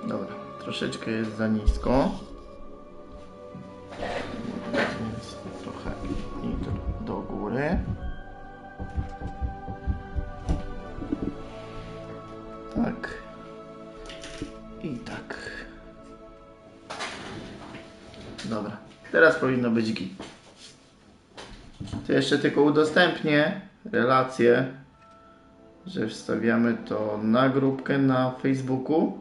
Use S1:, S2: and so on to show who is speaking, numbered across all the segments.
S1: Dobra, troszeczkę jest za nisko. Więc trochę i do góry. Tak. I tak. Dobra, teraz powinno być git. To jeszcze tylko udostępnię relację, że wstawiamy to na grupkę na Facebooku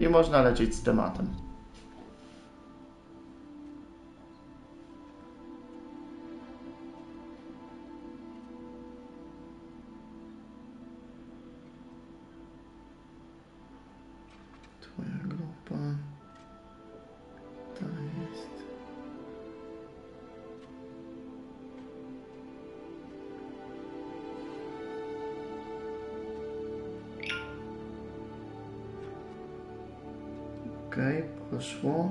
S1: i można lecieć z tematem. Twoja grupa. To jest. Okej, poszło.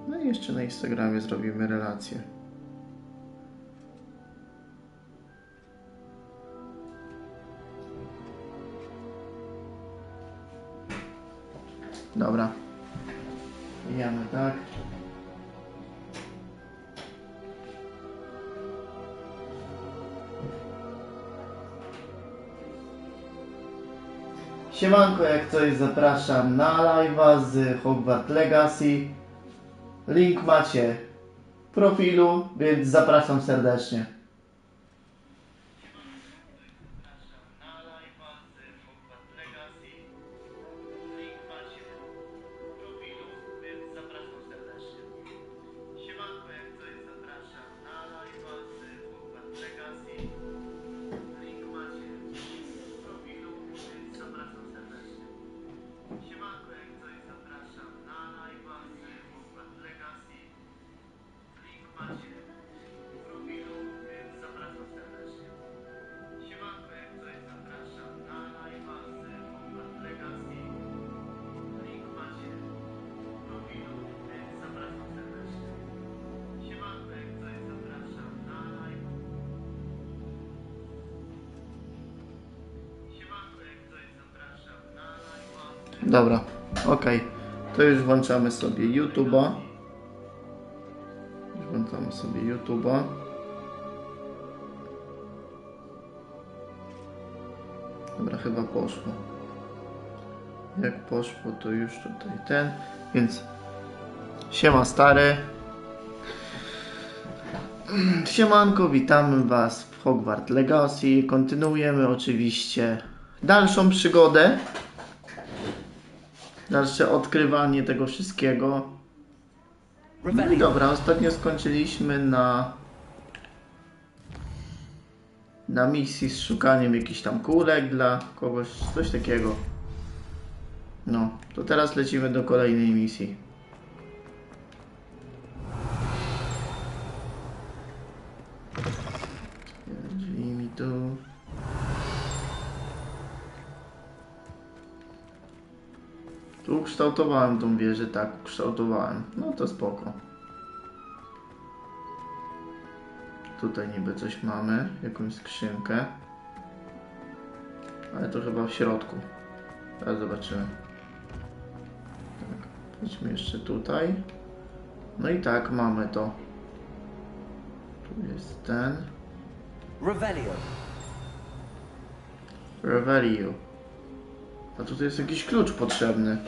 S1: No i jeszcze na Instagramie zrobimy relację. Dobra. Mijamy tak. Siemanko, jak coś zapraszam na live'a z Hogwarts Legacy. Link macie w profilu, więc zapraszam serdecznie. Dobra, ok. To już włączamy sobie YouTube'a. Dobra, chyba poszło. Jak poszło, to już tutaj ten. Więc siema stary. Siemanko, witamy Was w Hogwarts Legacy. Kontynuujemy oczywiście dalszą przygodę. Dalsze odkrywanie tego wszystkiego. No i dobra, ostatnio skończyliśmy na misji z szukaniem jakichś tam kulek dla kogoś, coś takiego. No, to teraz lecimy do kolejnej misji. Drzwi mi tu. Tu ukształtowałem tą wieżę, tak, ukształtowałem. No to spoko. Tutaj niby coś mamy, jakąś skrzynkę. Ale to chyba w środku. Teraz zobaczymy. Tak, idźmy jeszcze tutaj. No i tak, mamy to. Tu jest ten. Revelio. A tutaj jest jakiś klucz potrzebny.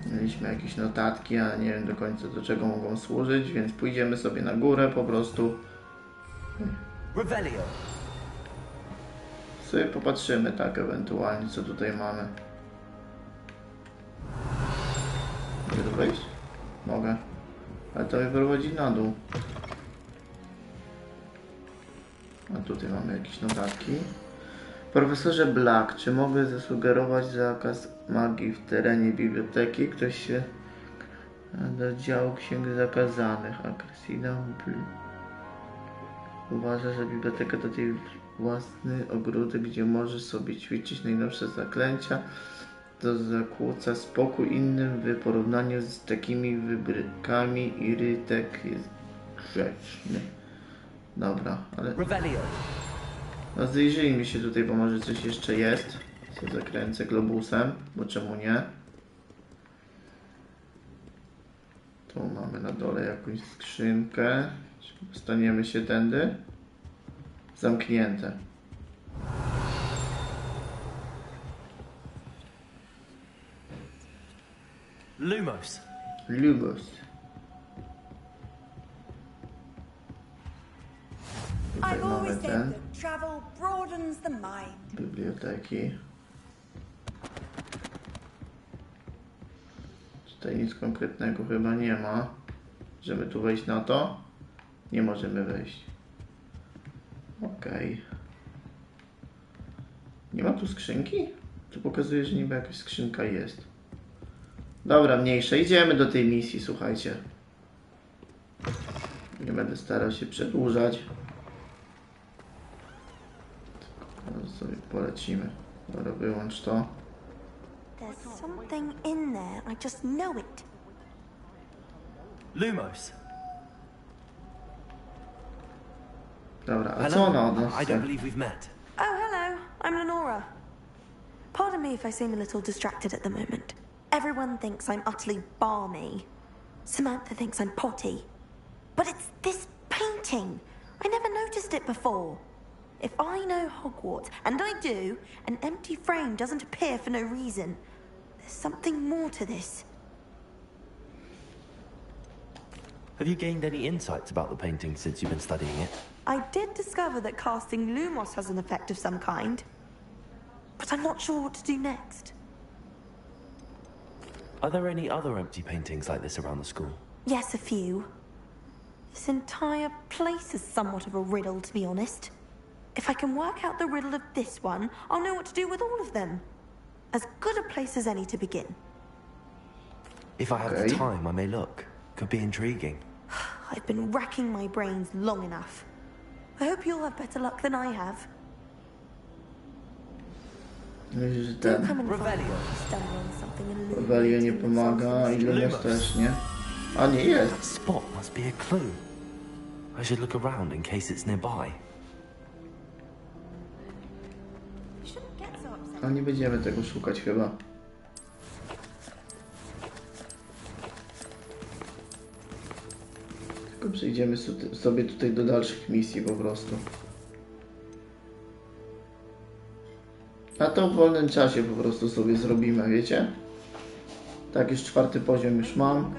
S1: Mieliśmy jakieś notatki, ale nie wiem do końca do czego mogą służyć, więc pójdziemy sobie na górę po prostu. Sobie popatrzymy tak ewentualnie co tutaj mamy. Mogę tu wejść? Mogę. Ale to mnie prowadzi na dół. A tutaj mamy jakieś notatki. Profesorze Black, czy mogę zasugerować zakaz magii w terenie biblioteki? Ktoś się do działu księg zakazanych. A Krystyna uważa, że biblioteka to jej własny ogródek, gdzie może sobie ćwiczyć najnowsze zaklęcia. to zakłóca spokój innym w porównaniu z takimi wybrykami i rytek jest grzeczny. Dobra, ale... No zajrzyjmy się tutaj, bo może coś jeszcze jest. Co zakręcę globusem, bo czemu nie? Tu mamy na dole jakąś skrzynkę. Staniemy się tędy. Zamknięte.
S2: Lumos.
S1: Tutaj mamy ten. Biblioteki. Tutaj nic konkretnego chyba nie ma. Możemy tu wejść na to? Nie możemy wejść. Okej. Nie ma tu skrzynki? Tu pokazuje, że niby jakaś skrzynka jest. Dobra, mniejsza. Idziemy do tej misji, słuchajcie. Nie będę starał się przedłużać. Tylko sobie polecimy. Dobra, wyłącz to.
S3: There's something in there. I just know it.
S2: Lumos.
S1: Dobra, a co ona od nas
S2: I don't
S1: chce?
S2: believe we've met.
S3: Oh, hello. I'm Lenora. Pardon me if I seem a little distracted at the moment. Everyone thinks I'm utterly balmy. Samantha thinks I'm potty. But it's this painting. I never noticed it before. If I know Hogwarts, and I do, an empty frame doesn't appear for no reason. There's something more to this.
S2: Have you gained any insights about the painting since you've been studying it?
S3: I did discover that casting Lumos has an effect of some kind. But I'm not sure what to do next.
S2: Are there any other empty paintings like this around the school?
S3: Yes, a few. This entire place is somewhat of a riddle, to be honest. If I can work out the riddle of this one, I'll know what to do with all of them. As good a place as any to begin.
S2: If I have the time, I may look. Could be intriguing.
S3: I've been racking my brains long enough. I hope you'll have better luck than I have.
S1: Myślę, że
S3: Do
S1: ten
S3: come and find me if you stumble on something
S1: Revelio nie
S3: illuminating
S1: pomaga i
S3: the
S1: Lumos też nie. A nie jest.
S2: That spot must be a clue. I should look around in case it's nearby.
S3: You shouldn't get so upset.
S1: A nie będziemy tego szukać chyba. Tylko przejdziemy sobie tutaj do dalszych misji po prostu. A to w wolnym czasie po prostu sobie zrobimy, wiecie? Tak, już 4. poziom już mam.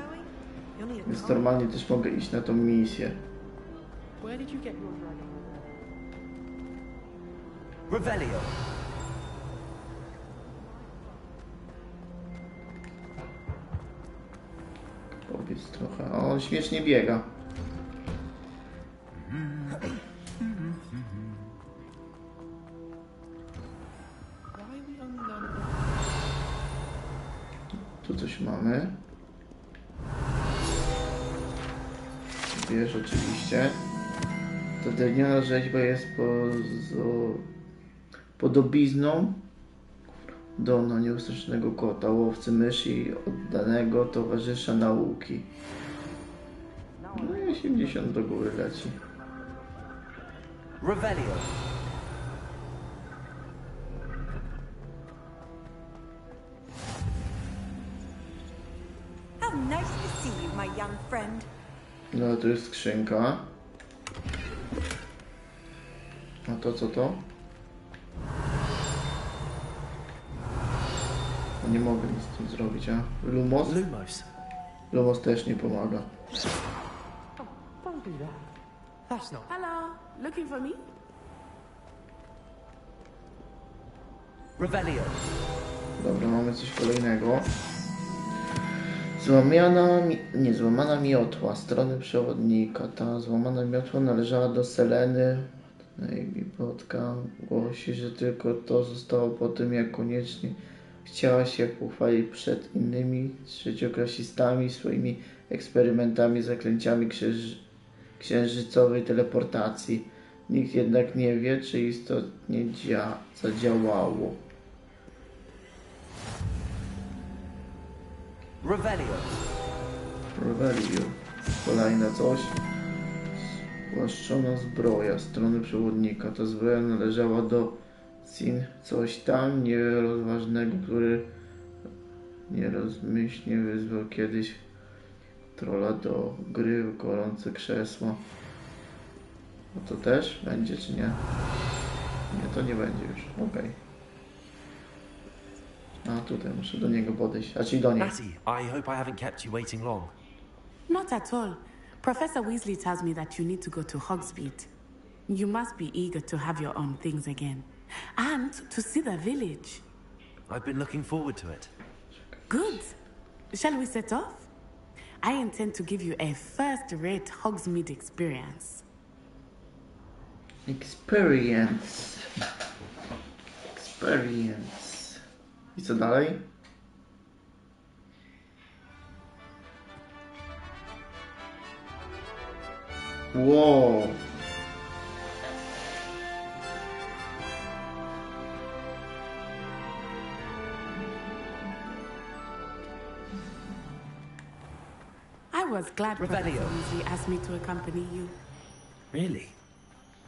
S1: Więc normalnie też mogę iść na tą misję.
S2: Revelio.
S1: Powiedz trochę. O, on śmiesznie biega. Tu coś mamy. Wiesz, oczywiście. Ta drewniana rzeźba jest podobizną do nieustraszonego kota, łowcy myszy i oddanego towarzysza nauki. No i 80 do góry leci.
S2: Revelio.
S4: How nice to see you, my young friend.
S1: No tu jest skrzynka. A to co to? No nie mogę nic z tym zrobić, a? Lumos?
S2: Lumos.
S1: Lumos też nie pomaga.
S2: Don't do that. That's not.
S4: Hello, looking for me?
S2: Revelio.
S1: Dobra, mamy coś kolejnego. Złamana miotła strony przewodnika. Ta złamana miotła należała do Seleny. Bibliotka głosi, że tylko to zostało po tym, jak koniecznie chciała się pochwalić przed innymi trzecioklasistami swoimi eksperymentami, zaklęciami księżycowej teleportacji. Nikt jednak nie wie, czy istotnie zadziałało.
S2: Revelio.
S1: Revelio. Kolejne coś. Spłaszczona zbroja strony przewodnika. Ta zbroja należała do Sin coś tam nierozważnego, który nierozmyślnie wyzwał kiedyś trolla do gry w gorące krzesło. No to też będzie, czy nie? Nie, to nie będzie już. Okej. A tutaj muszę do niego podejść. A ci do niej.
S2: Natty, I hope I haven't kept you waiting long.
S5: Not at all. Professor Weasley tells me that you need to go to Hogsmeade. You must be eager to have your own things again. And to see the village.
S2: I've been looking forward to it.
S5: Good. Shall we set off? I intend to give you a first-rate Hogsmeade experience.
S1: Experience. I co dalej? Wow.
S5: I was glad Professor
S2: Revelio.
S5: Weasley asked me to accompany you.
S2: Really?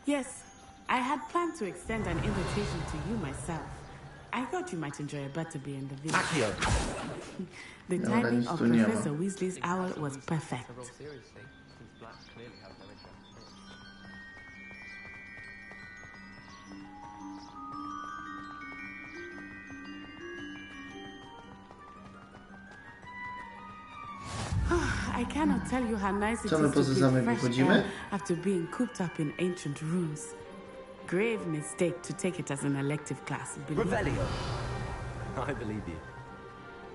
S5: Yes, I had planned to extend an invitation to you myself. I thought you might enjoy a butterbeer in the village.
S2: Accio.
S5: The
S1: No,
S5: timing
S1: nic
S5: of
S1: tu nie ma.
S5: Professor Weasley's owl was perfect. I cannot tell you how nice it
S1: Co my
S5: is to
S1: poza zamek
S5: breathe fresh
S1: wychodzimy?
S5: air after being cooped up in ancient rooms. Grave mistake to take it as an elective class. believe me.
S2: Revelio. I believe you.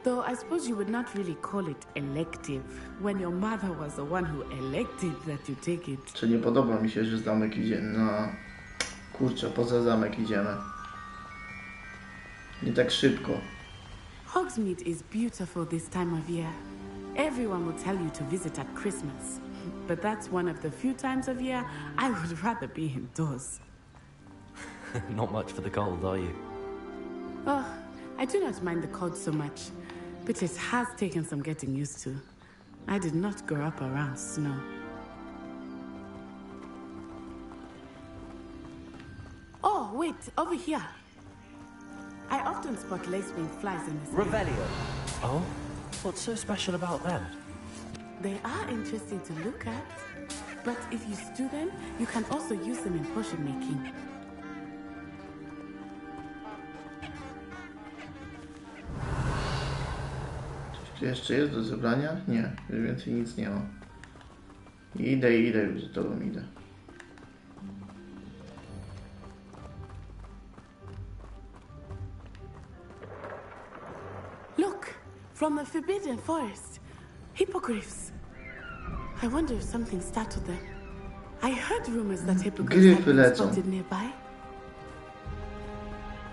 S5: Though I suppose you would not really call it elective when your mother was the one who elected that you take it.
S1: Czy nie podoba mi się, że zamek idzie na... Kurczę, poza zamek idziemy. Nie tak szybko.
S5: Hogsmeade is beautiful this time of year. Everyone will tell you to visit at Christmas. But that's one of the few times of year I would rather be indoors.
S2: Not much for the cold, are you?
S5: Oh, I do not mind the cold so much, but it has taken some getting used to. I did not grow up around snow. Oh, wait, over here. I often spot lace-wing flies in this area.
S2: Revelio. Oh? What's so special about them?
S5: They are interesting to look at, but if you stew them, you can also use them in potion making.
S1: Czy jeszcze jest do zebrania? Nie, już więcej nic nie ma. Idę, już za tobą idę.
S5: Look, from the Forbidden Forest. Hippogriffs. I wonder if something startled them. I heard rumors that hippogriffs had
S1: Gryfy
S5: been
S1: lecą.
S5: spotted nearby.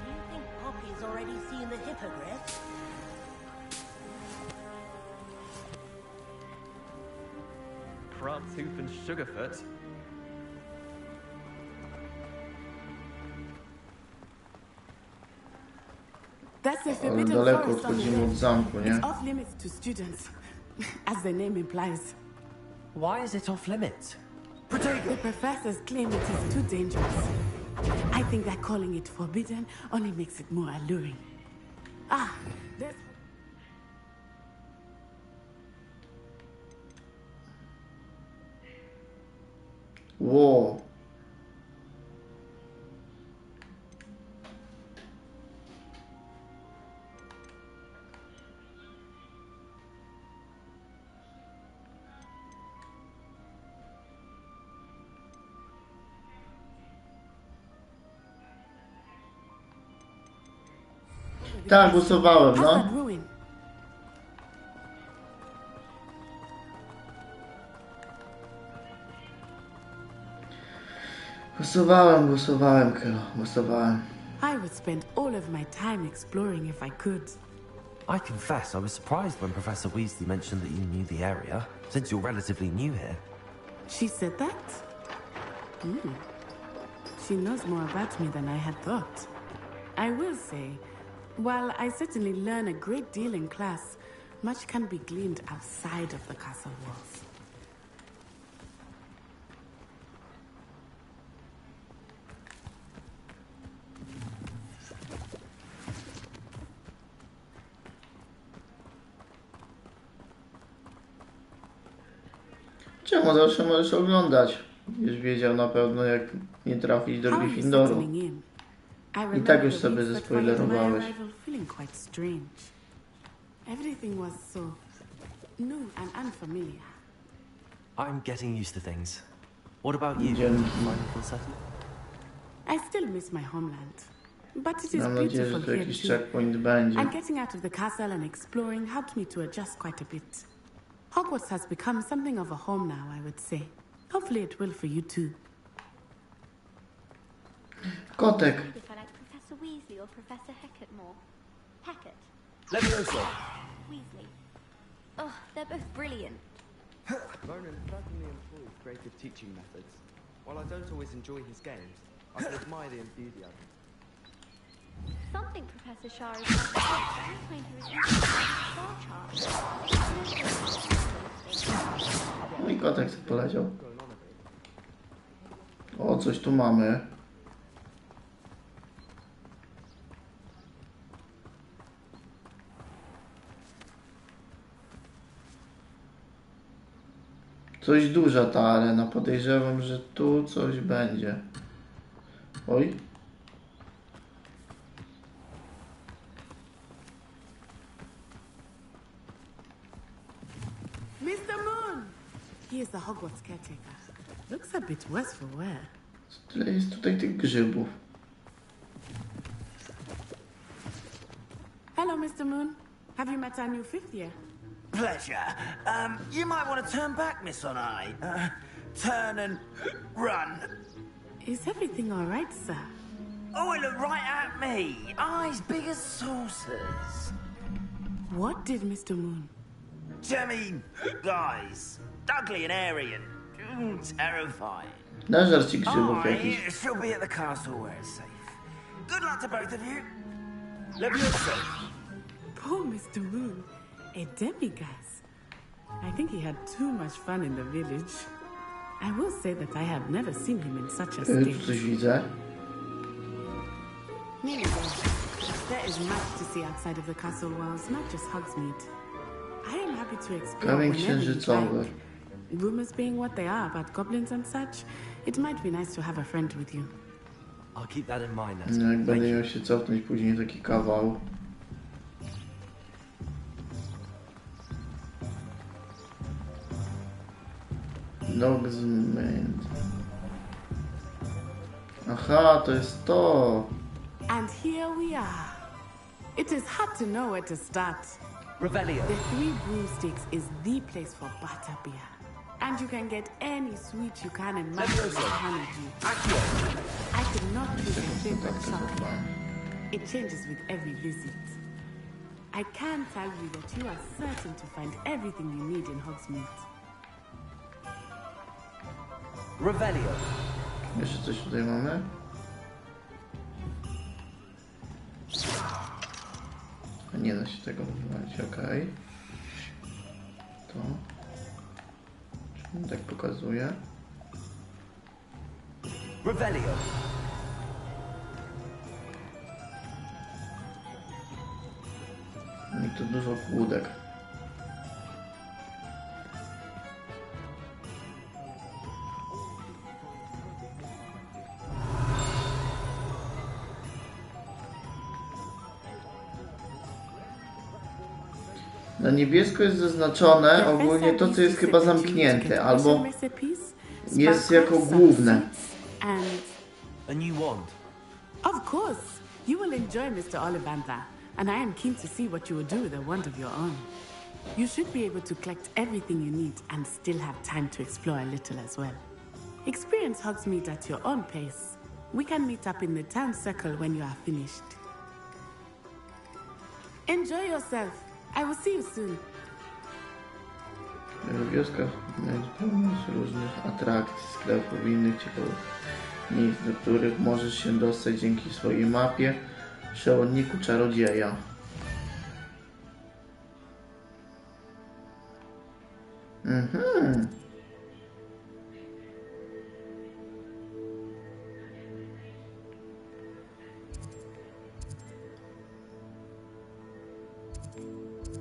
S6: Do you think Poppy's already seen the hippogriff?
S7: Crabtooth and Sugarfoot.
S5: That's the
S1: Ale
S5: Forbidden
S1: daleko
S5: Forest on the
S1: odchodzimy od
S5: left.
S1: zamku, nie?
S5: It's off limits to students, as the name implies.
S2: Why is it off limits?
S5: The professors claim it is too dangerous. I think that calling it forbidden only makes it more alluring. Ah, there's...
S1: Wow. Tak, głosowałem,
S5: How's
S1: no.
S5: that ruin?
S1: Głosowałem, Kylo, głosowałem.
S5: I would spend all of my time exploring if I could.
S2: I confess I was surprised when Professor Weasley mentioned that you knew the area, since you're relatively new here.
S5: She said that? She knows more about me than I had thought. I will say, while I certainly learn a great deal in class, much can be gleaned outside of the castle walls.
S1: Czemu zawsze możesz oglądać? Już wiedział na pewno, jak nie trafić do
S5: How are you
S1: Gryffindoru.
S5: settling in? I
S1: I tak już
S5: remember
S1: sobie
S5: the weeks that followed my
S1: zaspoilerowałeś.
S5: arrival feeling quite strange. Everything was so new and unfamiliar.
S2: I'm getting used to things. What about you?
S1: Dzięki.
S2: Finding feel settled?
S5: I still miss my homeland, but it is
S1: Mam nadzieję,
S5: beautiful
S1: że tu
S5: here
S1: jakiś
S5: too.
S1: checkpoint będzie.
S5: And getting out of the castle and exploring helped me to adjust quite a bit. Hogwarts has become something of a home now, I would say. Hopefully it will for you too.
S1: Kotek.
S7: If I like Professor Weasley or Professor Hackett more. Hackett.
S2: Levioso!
S7: Weasley. Oh, they're both brilliant.
S8: Ronan certainly employs creative teaching methods. While I don't always enjoy his games, I can admire the enthusiasm.
S7: Something Professor Shah is like trying to reduce the star chart.
S1: No i kotek sobie poleciał. O, coś tu mamy. Coś duża ta arena. Podejrzewam, że tu coś będzie. Oj.
S5: Mr. Moon! He is the Hogwarts caretaker. Looks a bit worse for wear.
S1: Tyle jest tutaj tych grzybów.
S5: Hello, Mr. Moon. Have you met our new fifth year?
S9: Pleasure. You might want to turn back, Miss Onai. Turn and run.
S5: Is everything all right, sir?
S9: Oh, it looked right at me. Eyes big as saucers.
S5: What did Mr. Moon?
S9: Jemmy, guys. Ugly and airy and terrifying.
S1: Nażar ci grzybów jakiś.
S9: She'll be at the castle where it's safe. Good luck to both of you. Levioso.
S5: Poor Mr. Moon. A demiguise. I think he had too much fun in the village. I will say that I have never seen him in such a
S1: Tu
S5: state.
S1: coś widzę.
S5: Anyway, there is much to see outside of the castle walls, not just Hogsmeade. I am happy to explore
S1: Kamień
S5: whenever you
S1: księżycowy.
S5: like. Rumors being what they are about goblins and such, it might be nice to have a friend with you.
S2: I'll keep that in mind.
S1: No, jak będę miał się cofnąć później taki kawał. Dogsmith. Aha, to jest to.
S5: And here we are. It is hard to know where to start.
S2: Revelio.
S5: The Three Broomsticks is the place for butterbeer. And you can get any sweet you can imagine with honeydew. I could not choose a favorite shop. It changes with every visit. I can tell you that you are certain to find everything you need in Hogsmeade.
S2: Revelio.
S1: Jeszcze coś tutaj mamy? A nie da się tego używać, okej. To. Czemu tak pokazuje?
S2: Revelio.
S1: I tu dużo kłódek. Na niebiesko jest zaznaczone ogólnie to, co jest chyba zamknięte, albo jest jako główne.
S2: A new wand.
S5: Of course. You will enjoy Mr. Ollivander, and I am keen to see what you will do with a wand of your own. You should be able to collect everything you need and still have time to explore a little as well. Experience Hogsmeade at your own pace. We can meet up in the town circle when you are finished. Enjoy yourself. I will see you soon.
S1: W wioskach będzie pełno różnych atrakcji, sklepów i innych ciekawych miejsc, do których możesz się dostać dzięki swojej mapie Przewodniku Czarodzieja. Mhm.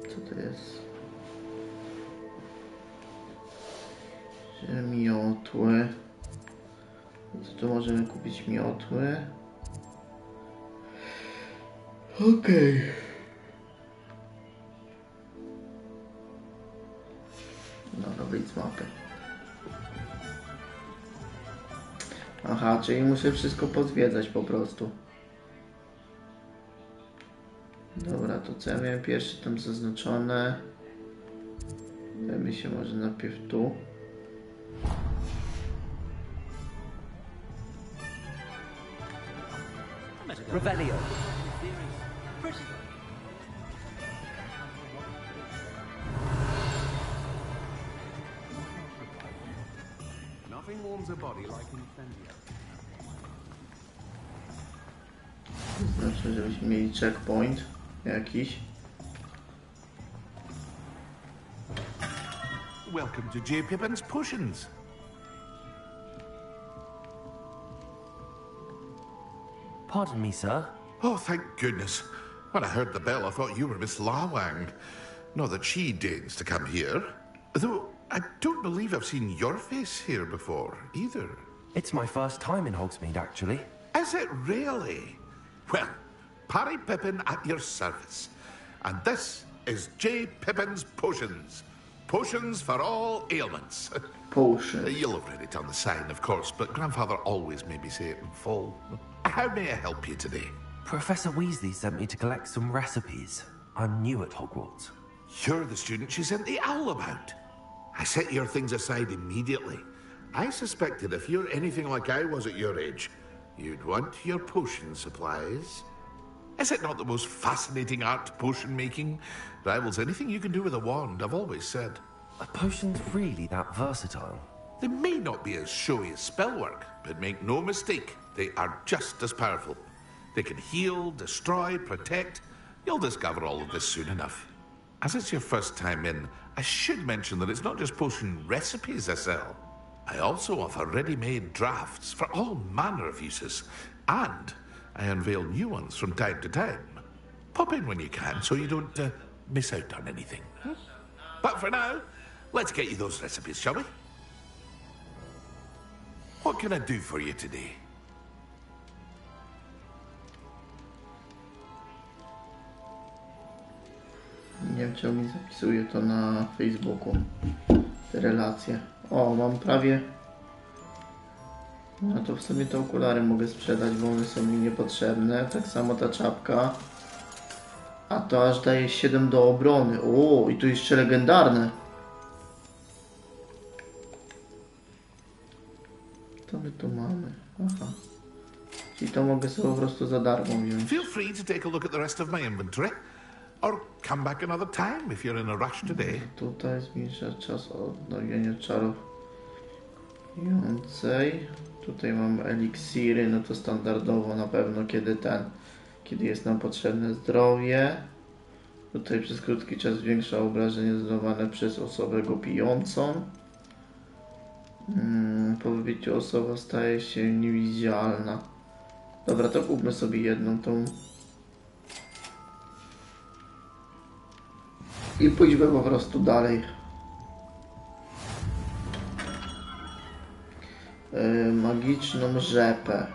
S1: Co to jest? Miotły. Co tu możemy kupić? Miotły. Okej. Dobra, wyjdź z mapy. Aha, czyli muszę wszystko pozwiedzać po prostu. Dobra, to co ja miałem pierwszy tam zaznaczone. Dajmy się może najpierw tu.
S9: Revelio.
S10: Nothing warms a body like incendio.
S1: Znaczy, żebyśmy mieli checkpoint jakiś.
S10: Welcome to J. Pippin's Potions.
S2: Pardon me, sir.
S10: Oh, thank goodness. When I heard the bell, I thought you were Miss Lawang. Not that she deigns to come here. Though, I don't believe I've seen your face here before, either.
S2: It's my first time in Hogsmeade, actually.
S10: Is it really? Well, Parry Pippin at your service. And this is J. Pippin's Potions. Potions for all ailments.
S1: Potion.
S10: You'll have read it on the sign, of course, but Grandfather always made me say it in full. How may I help you today?
S2: Professor Weasley sent me to collect some recipes. I'm new at Hogwarts.
S10: You're the student she sent the owl about. I set your things aside immediately. I suspected if you're anything like I was at your age, you'd want your potion supplies. Is it not the most fascinating art, potion making? Rivals anything you can do with a wand, I've always said.
S2: Are potions really that versatile?
S10: They may not be as showy as spellwork, but make no mistake, they are just as powerful. They can heal, destroy, protect. You'll discover all of this soon enough. As it's your first time in, I should mention that it's not just potion recipes I sell. I also offer ready-made drafts for all manner of uses, and I unveil new ones from time to time. Pop in when you can so you don't miss out on anything. But for now, let's get you those recipes, shall we? What can I do for you today?
S1: Nie wiem, czemu mi zapisuje to na Facebooku. Te relacje. O, mam prawie... No to w sumie te okulary mogę sprzedać, bo one są mi niepotrzebne. Tak samo ta czapka. A to aż daje 7 do obrony. O, i tu jeszcze legendarne. To my tu mamy. Aha. Czyli to mogę sobie po prostu za darmo wziąć.
S10: Feel free to take a look at the rest of my inventory. Or come back another time if you're in a rush today.
S1: Tutaj zmniejsza czas odnowienia czarów więcej. Tutaj mamy eliksiry, no to standardowo na pewno kiedy jest nam potrzebne zdrowie. Tutaj przez krótki czas zwiększa obrażenie zadawane przez osobę go pijącą. Po wybiciu osoba staje się niewidzialna. Dobra, to kupmy sobie jedną tą. I pójdźmy po prostu dalej. Magiczną rzepę.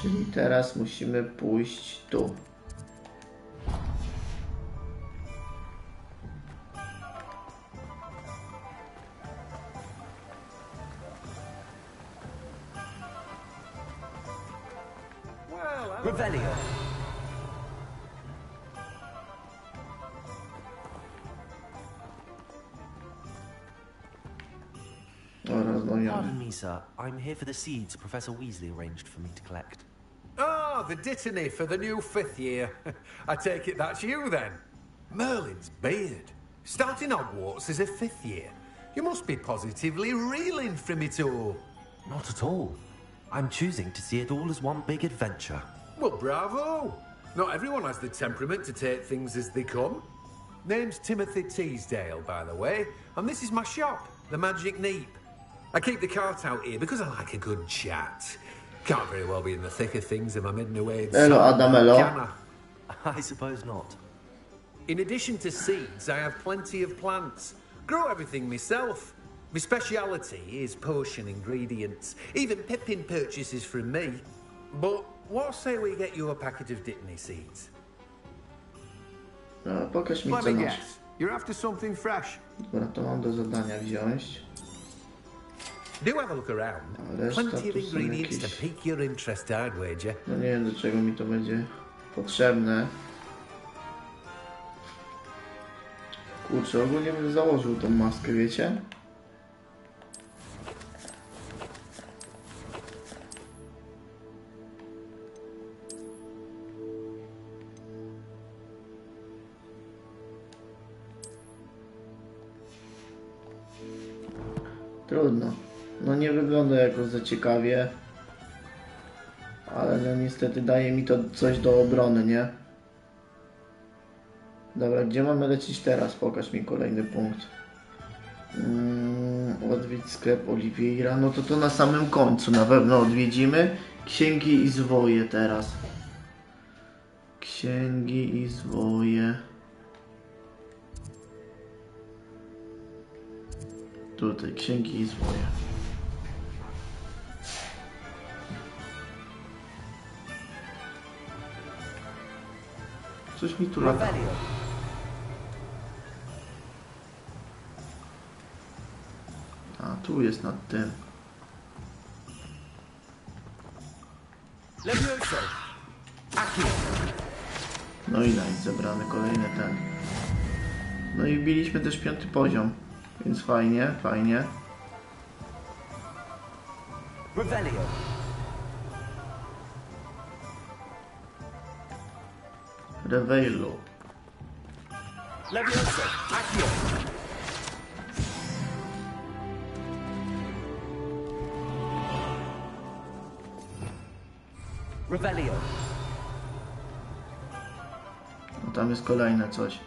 S1: Czyli teraz musimy pójść tu.
S9: Revelio.
S2: Pardon me, sir. I'm here for the seeds Professor Weasley arranged for me to collect.
S11: Oh, the dittany for the new 5th year. I take it that's you then. Merlin's beard. Starting Hogwarts as a 5th year. You must be positively reeling from it all.
S2: Not at all. I'm choosing to see it all as one big adventure.
S11: Well, bravo. Not everyone has the temperament to take things as they come. Name's Timothy Teasdale, by the way, and this is my shop. the magic neep. I keep the cart out here because I like a good chat. Can't very well be in the thick of things if I'm heading away.
S1: Elo, Adamelo.
S11: Can
S2: I suppose not.
S11: In addition to seeds, I have plenty of plants. Grow everything myself. My speciality is potion ingredients. Even Pippin purchases from me. But what say we get you a packet of Dittany seeds?
S1: No, pokaż mi
S12: Let
S1: co
S12: me
S1: masz.
S12: guess. You're after something fresh.
S1: Dobra, to mam do zadania wziąć.
S11: Do have a look around.
S1: Reszta
S11: Plenty of
S1: to są
S11: ingredients to
S1: jakieś...
S11: pique your interest, I'd wager.
S1: No nie wiem, do czego mi to będzie potrzebne. Kurczę, ogólnie bym założył tą maskę, wiecie? Trudno. No nie wygląda jakoś za ciekawie. Ale no niestety daje mi to coś do obrony, nie? Dobra, gdzie mamy lecieć teraz? Pokaż mi kolejny punkt. Odwiedź sklep Oliwiera. No to na samym końcu na pewno odwiedzimy. Księgi i zwoje teraz. Księgi i zwoje. Tutaj, księgi i zwoje. Coś mi tu lata. A, tu jest nad tym. No i nice, zebrany kolejny ten. No i wbiliśmy też 5. poziom. Więc fajnie, fajnie. Revelo. No tam jest kolejne coś.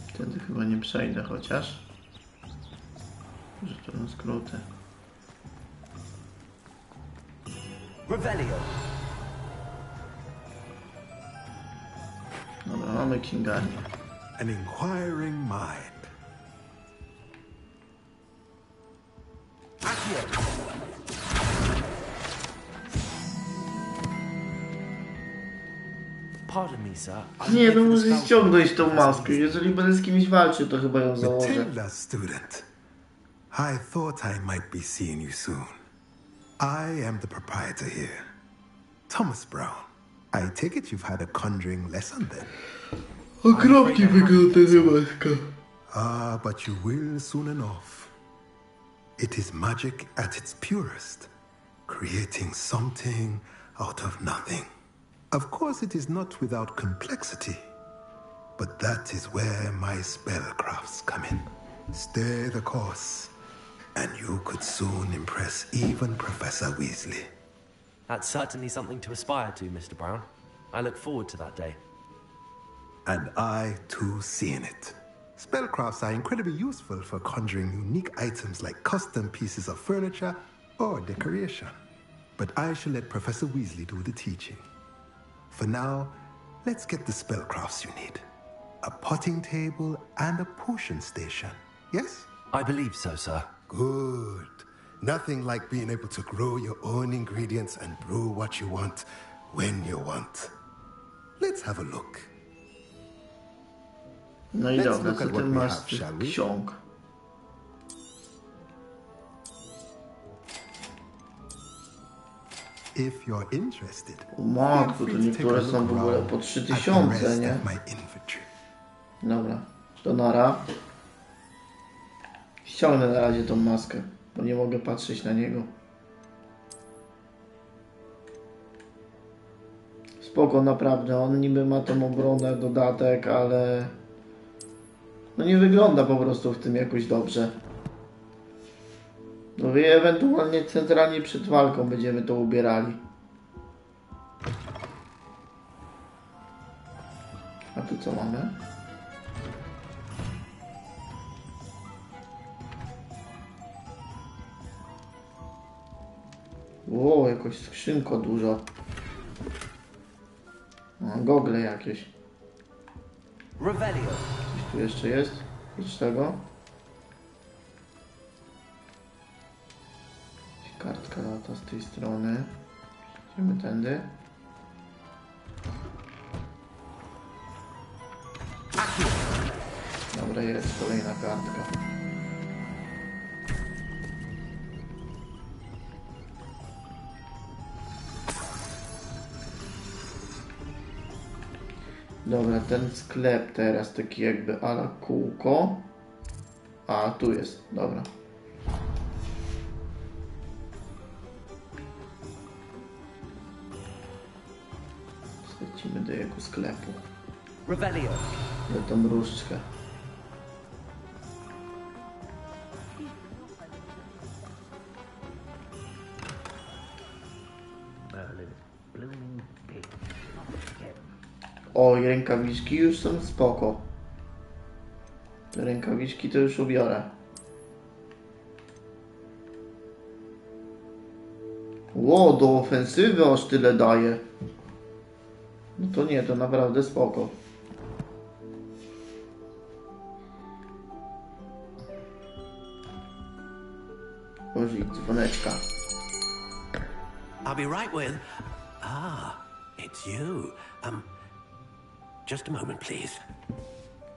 S1: Wtedy chyba nie przejdę chociaż. Że to są skróty. Dobra, mamy księgarnię.
S13: An inquiring mind.
S2: Pardon me, sir.
S1: Nie, no muszę ściągnąć tą maskę. Jeżeli będę z kimś walczył, to chyba ją założę.
S13: Matilda, student. I thought I might be seeing you soon. I am the proprietor here, Thomas Brown. I take it you've had a conjuring lesson then?
S1: Okropnie wygląda ta maska.
S13: Ah, but you will soon enough. It is magic at its purest, creating something out of nothing. Of course, it is not without complexity, but that is where my spellcrafts come in. Stay the course, and you could soon impress even Professor Weasley.
S2: That's certainly something to aspire to, Mr. Brown. I look forward to that day.
S13: And I, too, see in it. Spellcrafts are incredibly useful for conjuring unique items like custom pieces of furniture or decoration. But I shall let Professor Weasley do the teaching. For now, let's get the spellcrafts you need. A potting table and a potion station, yes?
S2: I believe so, sir.
S13: Good. Nothing like being able to grow your own ingredients and brew what you want when you want. Let's have a look.
S1: No i dobra, co ty masz z tych ksiąg?
S13: If you're interested,
S1: O matku, to niektóre są w ogóle po 3000, nie? Dobra, to nara. Ściągnę na razie tą maskę, bo nie mogę patrzeć na niego. Spoko, naprawdę, on niby ma tą obronę, dodatek, ale... No nie wygląda po prostu w tym jakoś dobrze. No i ewentualnie centralnie przed walką będziemy to ubierali. A tu co mamy? Ło, jakoś skrzynko dużo. Gogle jakieś. Coś tu jeszcze jest? Oprócz tego? Kartka lata z tej strony. Idziemy tędy. Dobra, jest kolejna kartka. Dobra, ten sklep teraz taki jakby ala kółko. A, tu jest, dobra. Lecimy do jego sklepu. Do tą różdżkę. O, i rękawiczki już są spoko. Te rękawiczki to już ubiorę. Ło, do ofensywy aż tyle daje. No to nie, to naprawdę spoko. Użyć dzwoneczka.
S9: I'll be right with... Ah, it's you. Just a moment, please.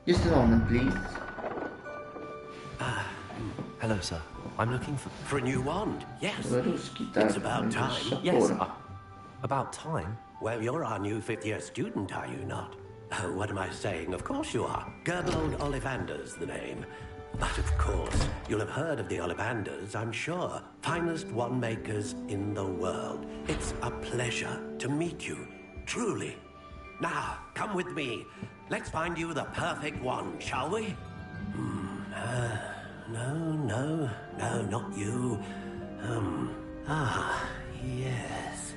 S1: Just a moment, please.
S2: Hello, sir. I'm looking for
S9: a new wand. Yes.
S1: It's
S9: about time.
S2: Yes. About time?
S9: Well, you're our new fifth-year student, are you not? Oh, what am I saying? Of course you are. Gerbold Ollivander's the name. But of course, you'll have heard of the Ollivanders, I'm sure. Finest wand makers in the world. It's a pleasure to meet you, truly. Now, come with me. Let's find you the perfect wand, shall we? No, not you. Yes.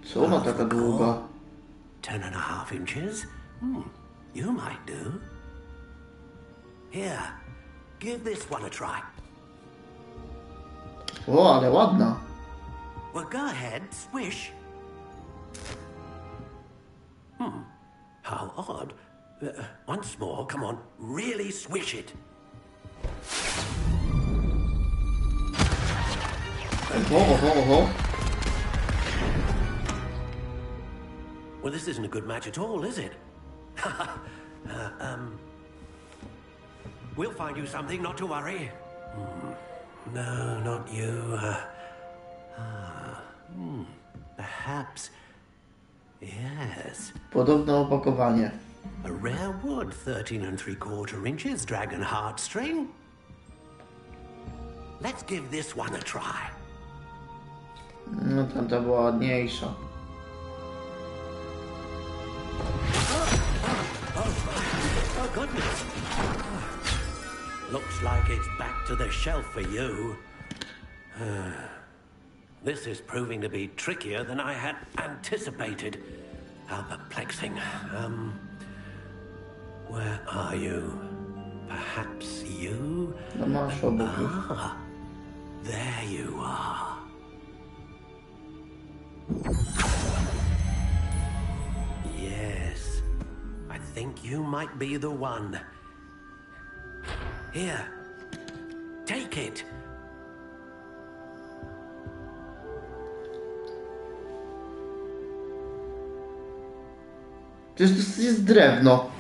S1: Co ona taka długa?
S9: 10.5 inches? You might do. Here, give this one a try.
S1: O, ale ładna.
S9: Well, go ahead, swish. How odd. Once more, come on, really swish it. Well, this isn't a good match at all, is it? We'll find you something, not to worry. No, not you. Perhaps... Yes.
S1: Podobne opakowanie.
S9: A rare wood, 13 3/4 inches, dragon heartstring. Let's give this one a try.
S1: No tamta była ładniejsza.
S9: Oh goodness. Looks like it's back to the shelf for you. This is proving to be trickier than I had anticipated. How perplexing. Where are you? Perhaps you?
S1: No masz obok już.
S9: There you are. Yes. I think you might be the one. Here. Take it.
S1: Przecież to jest drewno.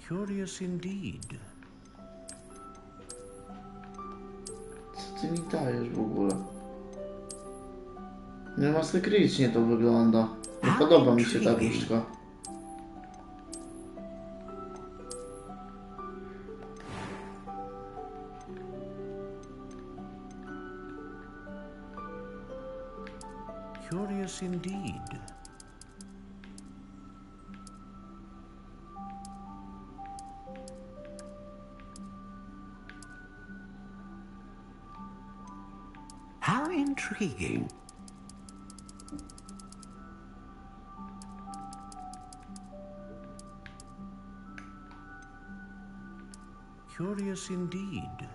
S9: Curious indeed.
S1: Co ty mi dajesz w ogóle? No masakrycznie to wygląda. Nie podoba mi się ta różdżka.
S9: Curious indeed. intriguing. Curious indeed.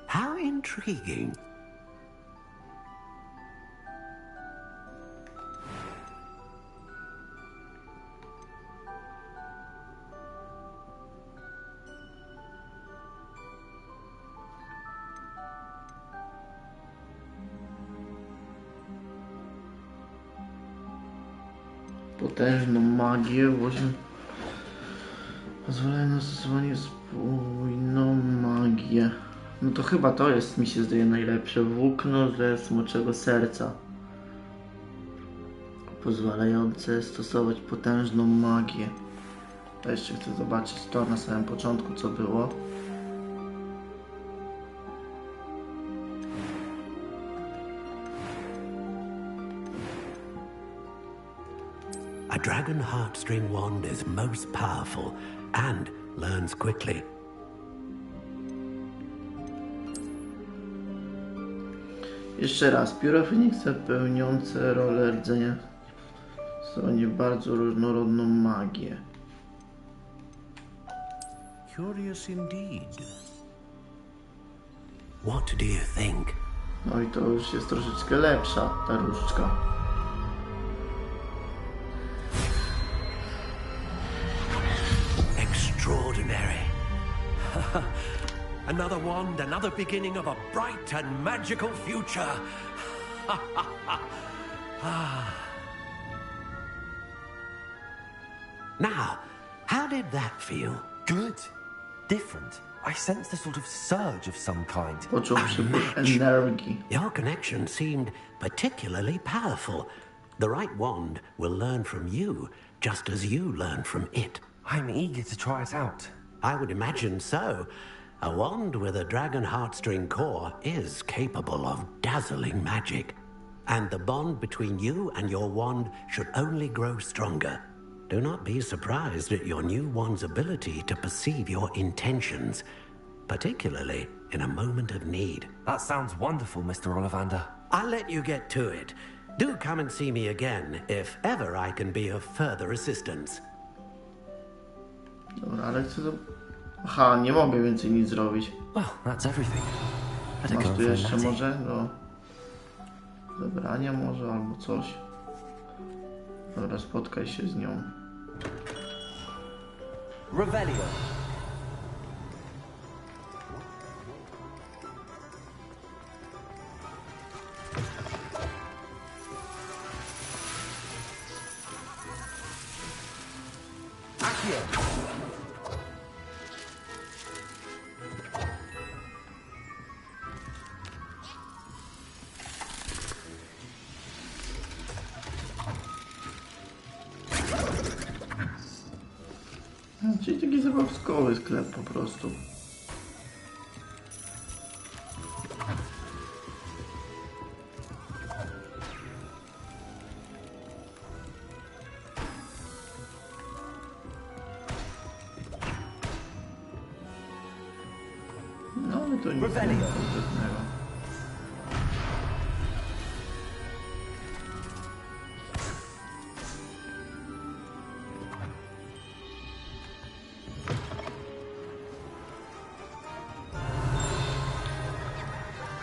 S9: How intriguing.
S1: Potężną magię, właśnie pozwalają na stosowanie spójną magię. No to chyba to jest, mi się zdaje, najlepsze. Włókno ze smoczego serca. Pozwalające stosować potężną magię. Ja jeszcze chcę zobaczyć to na samym początku, co było.
S9: A dragon heartstring wand is most powerful and learns quickly.
S1: Jeszcze raz, pióro Feniksa pełniące rolę rdzenia w stronie bardzo różnorodną magię.
S9: Curious indeed. What do you think?
S1: No i to już jest troszeczkę lepsza ta różdżka.
S9: Extraordinary. Another wand, another beginning of a bright and magical future. Now, how did that feel?
S2: Good. Different. I sensed a sort of surge of some kind.
S1: Poczuł przypływ energii.
S9: Your connection seemed particularly powerful. The right wand will learn from you, just as you learn from it.
S2: I'm eager to try it out.
S9: I would imagine so. A wand with a dragon heartstring core is capable of dazzling magic. And the bond between you and your wand should only grow stronger. Do not be surprised at your new wand's ability to perceive your intentions, particularly in a moment of need.
S2: That sounds wonderful, Mr. Ollivander.
S9: I'll let you get to it. Do come and see me again if ever I can be of further assistance.
S1: Dobra, ale chcę to... Aha, nie mogę więcej nic zrobić.
S2: Well, that's everything.
S1: Masz tu jeszcze może do zabrania może albo coś. Dobra, spotkaj się z nią.
S2: Revelio. Accio.
S1: Czyli taki zabawkowy sklep po prostu. No ale to nic konkretnego.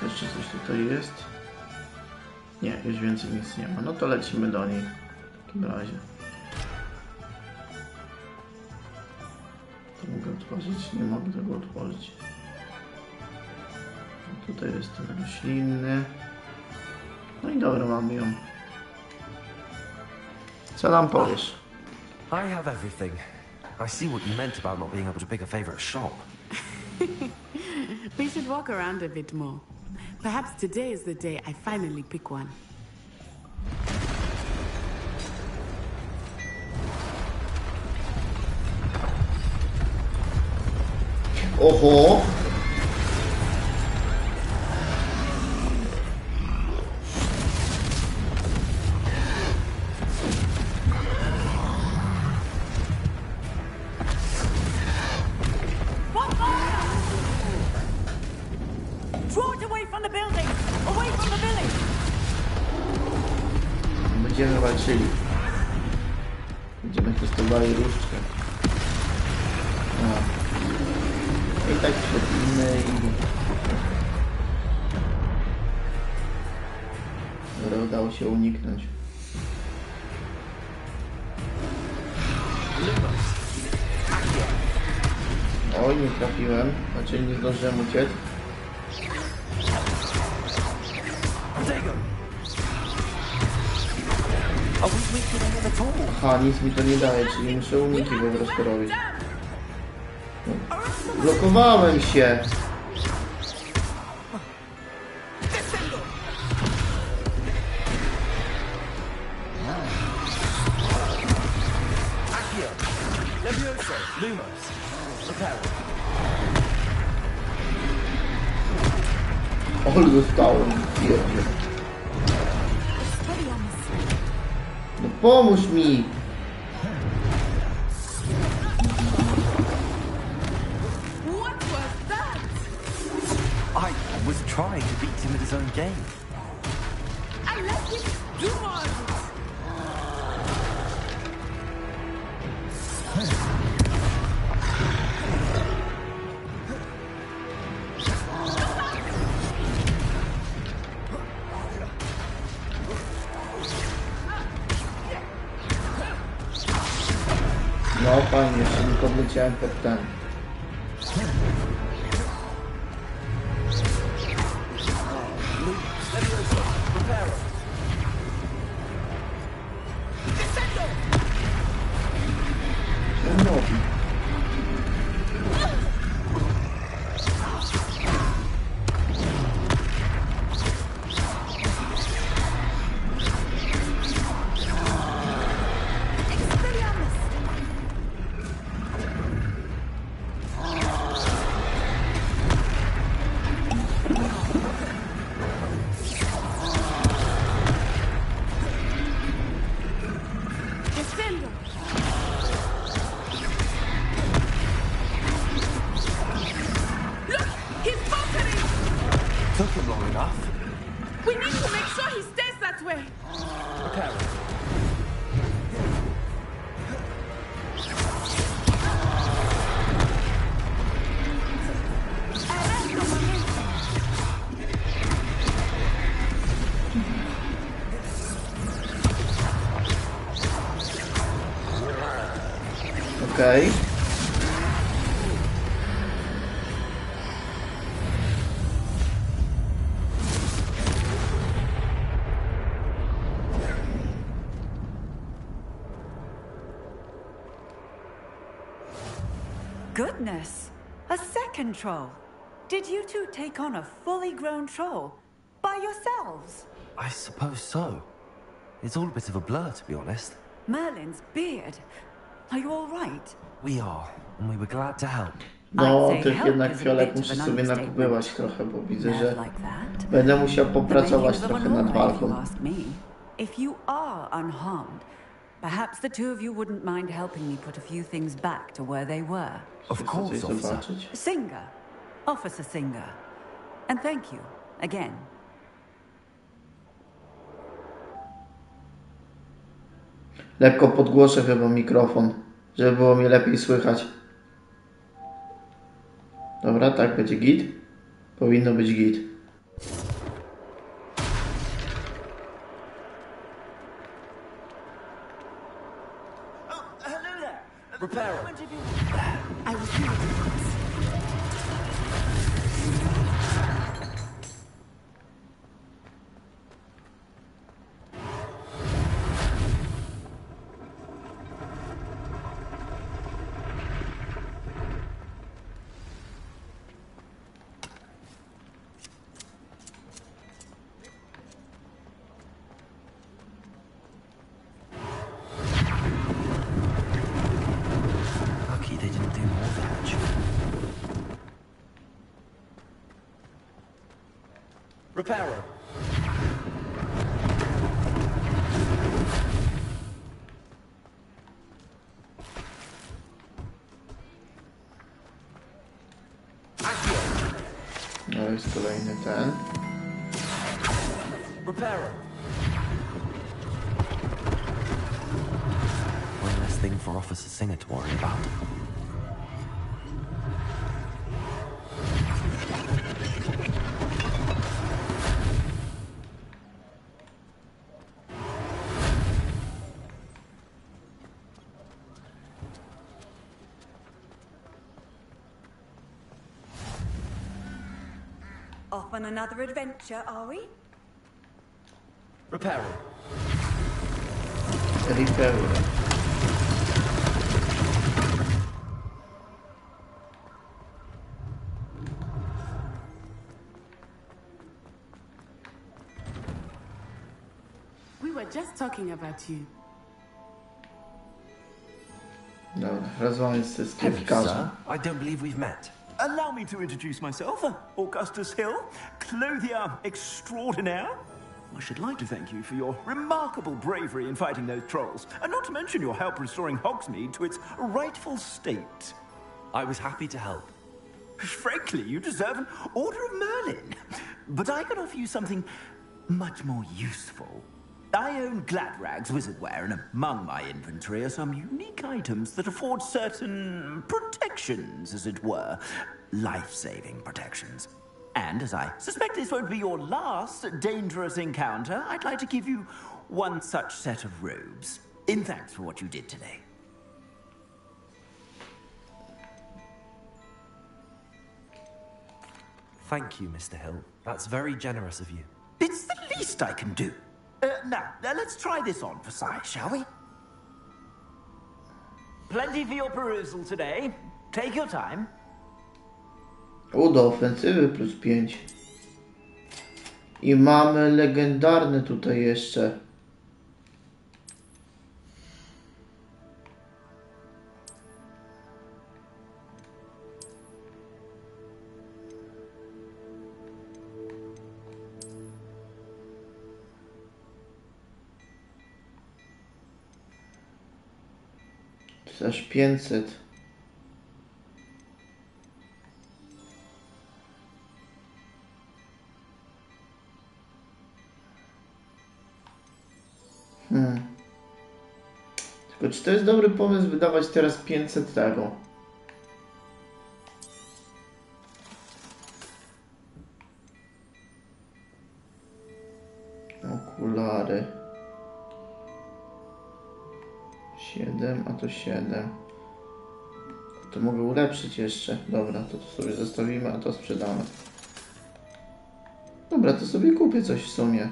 S1: Jeszcze coś tutaj jest? Nie, już więcej nic nie ma. No to lecimy do niej w takim razie. To mogę otworzyć? Nie mogę tego otworzyć. A tutaj jest ten roślinny. No i dobra, mamy ją. Co nam powiesz?
S2: I have everything. I see what you meant about not being able to pick a favorite shop.
S5: We should walk around a bit more. Perhaps today is the day I finally pick one.
S1: Oho! będziemy walczyli. Będziemy testowali różdżkę. I tak świetlimy i... Dobra, udało się uniknąć. Oj, nie trafiłem. Znaczy nie zdążyłem uciec. Aha, nic mi to nie daje, czyli muszę uniki po prostu robić. Blokowałem się! Ol, dostałem. No pomóż mi!
S5: What was that?
S2: I was trying to beat him at his own game.
S5: I let him do all this.
S1: No fajnie, jeszcze nie podleciałem pod ten. Co on robi?
S2: Took him long enough.
S5: We need to make sure he stays that way.
S2: Okay.
S1: Okej.
S14: Goodness, a second troll. Did you two take on a fully grown troll by yourselves?
S2: I suppose so. It's all a bit of a blur, to be honest.
S14: Merlin's beard. Are you all right?
S2: We are, and we were glad to help.
S1: No, tych jednak fiolet muszę sobie nakupywać trochę, bo widzę, że będę musiał popracować trochę nad walką.
S14: If you are unharmed, perhaps the two of you wouldn't mind helping me put a few things back to where they were.
S2: Of course, officer.
S14: Singer. Officer Singer. And thank you, again.
S1: Lekko podgłoszę chyba mikrofon, żeby było mnie lepiej słychać. Dobra, tak będzie git. Powinno być git.
S2: Repairer.
S5: I will see you.
S2: Lucky they didn't do more damage. Repairer.
S1: No jest kolejny ten.
S2: Repairer. thing for Officer Singer to worry about.
S4: Off on another adventure, are we?
S15: Repairing.
S1: Repairing.
S5: We were just talking about you.
S1: Dobra, rozmawiam z
S2: Hello,
S1: sklepikarzem.
S2: sir. I don't believe we've met.
S15: Allow me to introduce myself, Augustus Hill, clothier extraordinaire. I should like to thank you for your remarkable bravery in fighting those trolls, and not to mention your help restoring Hogsmeade to its rightful state.
S2: I was happy to help.
S15: Frankly, you deserve an Order of Merlin. But I can offer you something much more useful. I own Gladrag's wizardware, and among my inventory are some unique items that afford certain protections, as it were. Life-saving protections. And as I suspect this won't be your last dangerous encounter, I'd like to give you one such set of robes, in thanks for what you did today.
S2: Thank you, Mr. Hill. That's very generous of you.
S15: It's the least I can do. Now, let's try this on for size, shall we? Plenty for your perusal today. Take your time.
S1: O, do ofensywy plus 5. I mamy legendarny tutaj jeszcze. To aż 500. Tylko czy to jest dobry pomysł wydawać teraz 500 tego? Okulary. 7, a to 7. To mogę ulepszyć jeszcze. Dobra, to sobie zostawimy, a to sprzedamy. Dobra, to sobie kupię coś w sumie.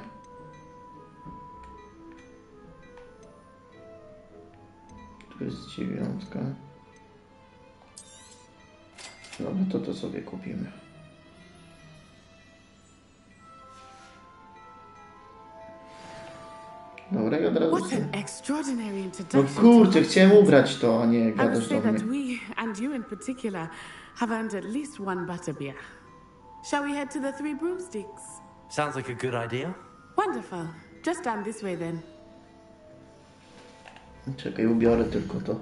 S1: Tu jest 9. Dobra, to sobie kupimy. Dobra, ja od razu...
S5: What an extraordinary
S1: No
S5: introduction.
S1: kurczę, chciałem ubrać to, a nie
S5: I would
S1: gadasz
S5: say
S1: do
S5: that
S1: mnie.
S5: we, and you in particular, have earned at least one butterbeer. Shall we head to the Three Broomsticks?
S2: Sounds like a good idea.
S5: Wonderful. Just down this way then.
S1: Czekaj, ubiorę tylko to.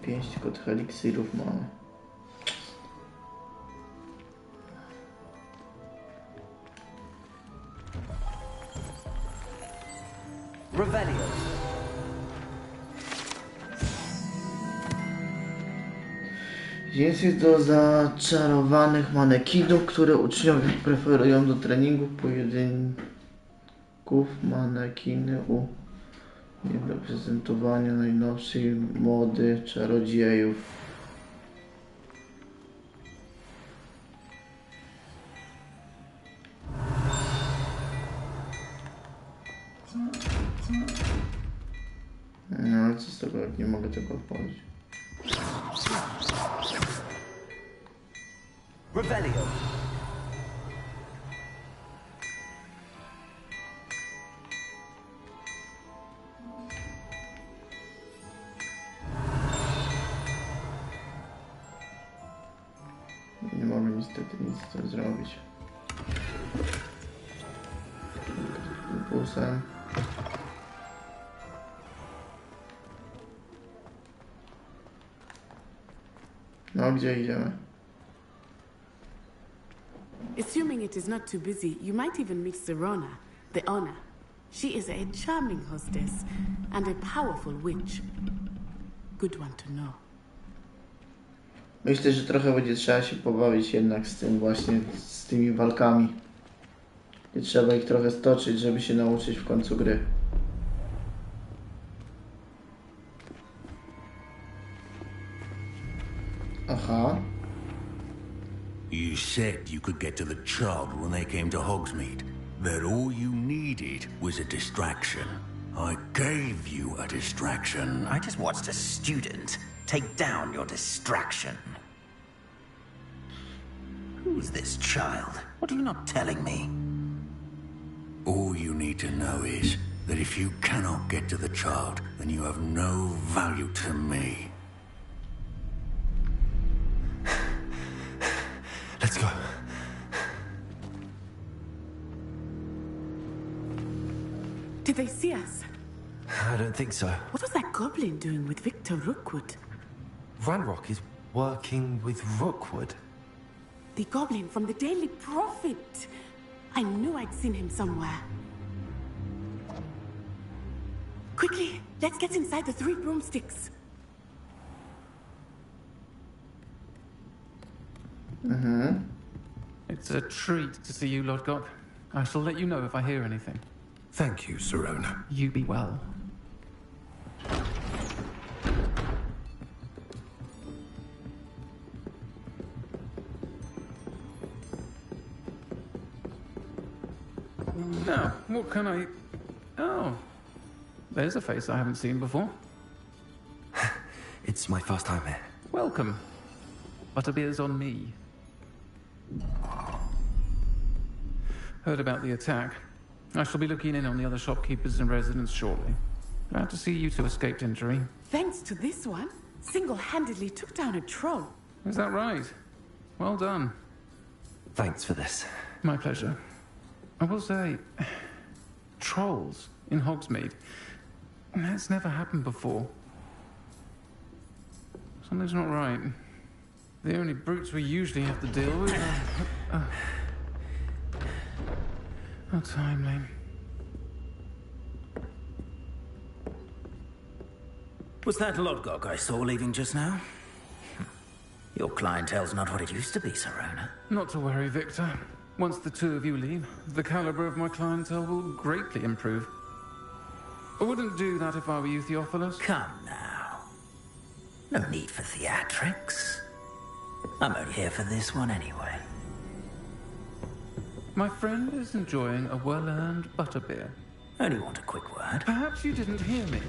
S1: Pięć tylko tych eliksirów mamy.
S15: Revelio.
S1: Jest do zaczarowanych manekinów, które uczniowie preferują do treningów pojedynków. Manekiny do prezentowania najnowszej mody czarodziejów. No ale co z tego, jak nie mogę tego otworzyć?
S15: Revelio.
S1: niestety nic z tym zrobić. Impulsem. No, gdzie idziemy?
S5: Assuming it is not too busy, you might even meet Serona, the owner. She is a charming hostess and a powerful witch. Good one to know.
S1: Myślę, że trochę będzie trzeba się pobawić jednak z tym właśnie, z tymi walkami. I trzeba ich trochę stoczyć, żeby się nauczyć w końcu gry. Aha.
S16: You said you could get to the child when they came to Hogsmeade. That all you needed was a distraction. I gave you a distraction.
S15: I just watched a student take down your distraction. Who's this child? What are you not telling me?
S16: All you need to know is that if you cannot get to the child, then you have no value to me.
S2: Let's go.
S5: Did they see us?
S2: I don't think so.
S5: What was that goblin doing with Victor Rookwood?
S2: Ranrock is working with Rookwood.
S5: The goblin from the Daily Prophet. I knew I'd seen him somewhere. Quickly, let's get inside the 3 broomsticks.
S17: It's a treat to see you, Lodgok. I shall let you know if I hear anything.
S11: Thank you, Serona.
S17: You be well. Now, what can I... Oh, there's a face I haven't seen before.
S2: It's my first time here.
S17: Welcome. Butterbeer's on me. Heard about the attack. I shall be looking in on the other shopkeepers and residents shortly. Glad to see you two escaped injury.
S5: Thanks to this one, single-handedly took down a troll.
S17: Is that right? Well done.
S2: Thanks for this.
S17: My pleasure. I will say, trolls in Hogsmeade. That's never happened before. Something's not right. The only brutes we usually have to deal with are... How timely.
S15: Was that Lodgok I saw leaving just now? Your clientele's not what it used to be, Serona.
S17: Not to worry, Victor. Once the two of you leave, the caliber of my clientele will greatly improve. I wouldn't do that if I were you, Theophilus.
S15: Come now. No need for theatrics. I'm only here for this one anyway.
S17: My friend is enjoying a well-earned butterbeer.
S15: Only want a quick word.
S17: Perhaps you didn't hear me.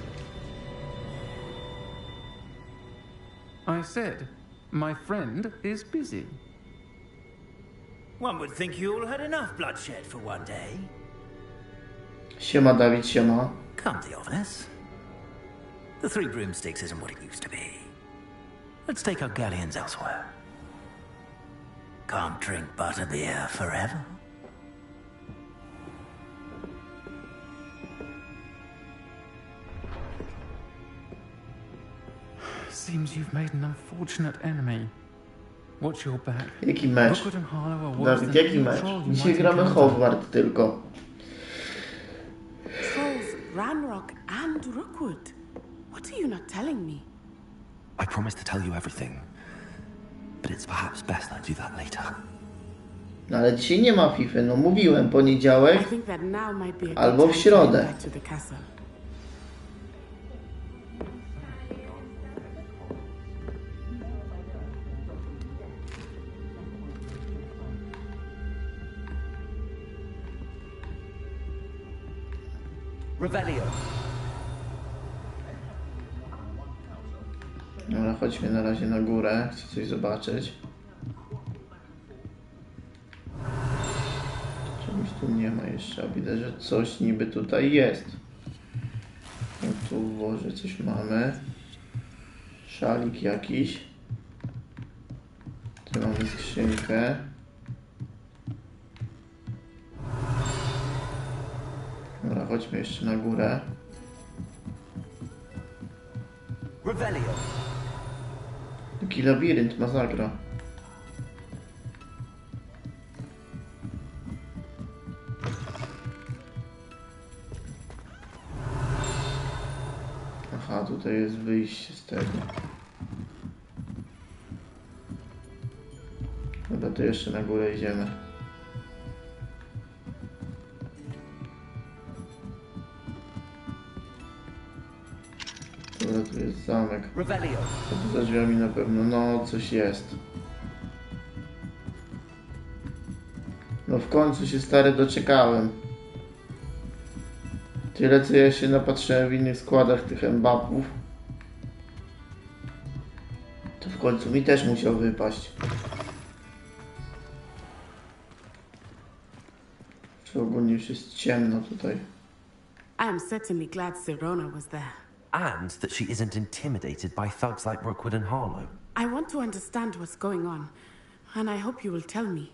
S17: I said, my friend is busy.
S15: One would think you all had enough bloodshed for one day.
S1: Siema, Dawid, siema.
S15: Come, Theophilus. The 3 broomsticks isn't what it used to be. Let's take our galleons elsewhere. Can't drink butterbeer forever.
S17: Seems you've made an unfortunate enemy. Watch your back.
S1: Jaki mecz? Dawid, jaki mecz? Dzisiaj gramy Hogwarts tylko.
S5: Trolls, Ranrock and Rookwood. What are you not telling me?
S2: I promised to tell you everything. But it's perhaps best I do that later.
S1: No ale dzisiaj nie ma FIFA, no mówiłem, poniedziałek albo w środę.
S15: Revelio.
S1: Dobra, chodźmy na razie na górę, chcę coś zobaczyć. Czegoś tu nie ma jeszcze, a widzę, że coś niby tutaj jest. No tu w worze coś mamy. Szalik jakiś. Tu mamy skrzynkę. Dobra, chodźmy jeszcze na górę. Taki labirynt, masakra. Aha, tutaj jest wyjście z tego. Dobra, to jeszcze na górę idziemy. Dobra, tu jest zamek. To tu za drzwiami na pewno, no coś jest. No w końcu się stary doczekałem. Tyle co ja się napatrzyłem w innych składach tych embapów. To w końcu mi też musiał wypaść. Czy ogólnie już jest ciemno tutaj.
S5: I am certainly glad Sirona was there.
S2: And that she isn't intimidated by thugs like Rookwood and Harlow.
S5: I want to understand what's going on, and I hope you will tell me.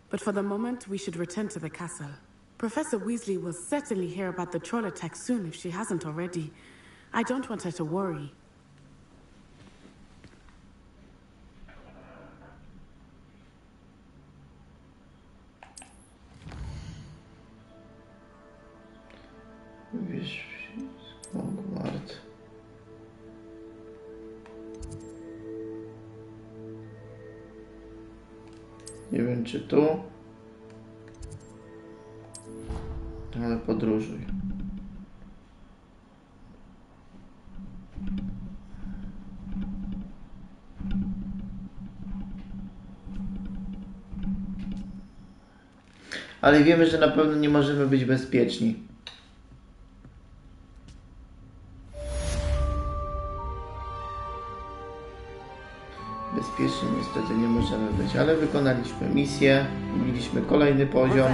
S5: But for the moment, we should return to the castle. Professor Weasley will certainly hear about the troll attack soon if she hasn't already. I don't want her to worry.
S1: Wiesz, Hogwarts. Nie wiem czy tu, ale podróżuj. Ale wiemy, że na pewno nie możemy być bezpieczni. Bezpiecznie niestety nie możemy być, ale wykonaliśmy misję, mieliśmy kolejny poziom.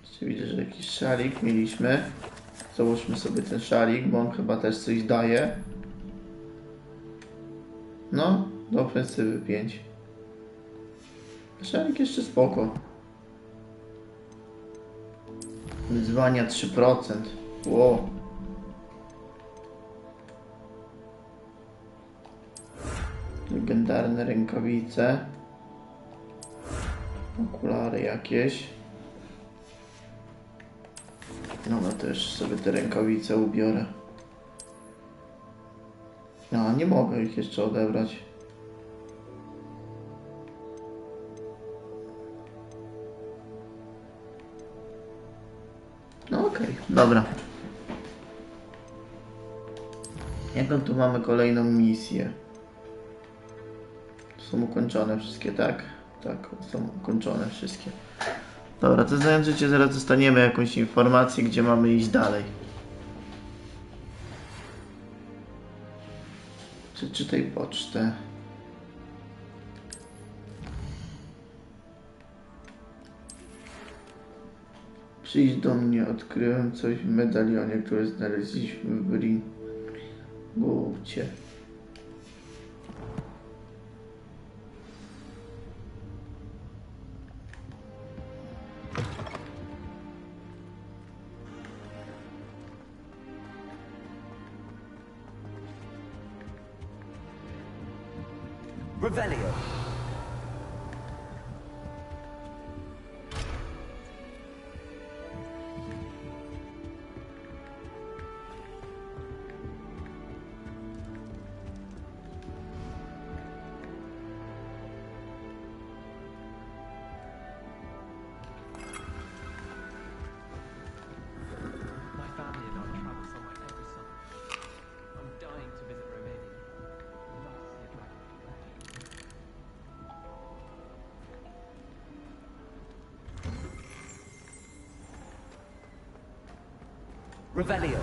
S1: Jeszcze widzę, że jakiś szalik mieliśmy. Załóżmy sobie ten szalik, bo on chyba też coś daje. No, do ofensywy 5. Szalik jeszcze spoko. Wyzwania 3%. Wow. Legendarne rękawice. Okulary jakieś. No też sobie te rękawice ubiorę. No, nie mogę ich jeszcze odebrać. No okej, dobra. Jaką tu mamy kolejną misję? Są ukończone wszystkie, tak? Tak, są ukończone wszystkie. Dobra, to znając życie, zaraz dostaniemy jakąś informację, gdzie mamy iść dalej. Czytaj pocztę. Przyjdź do mnie, odkryłem coś w medalionie, które znaleźliśmy w Ringucie.
S15: Revelio. Revelio.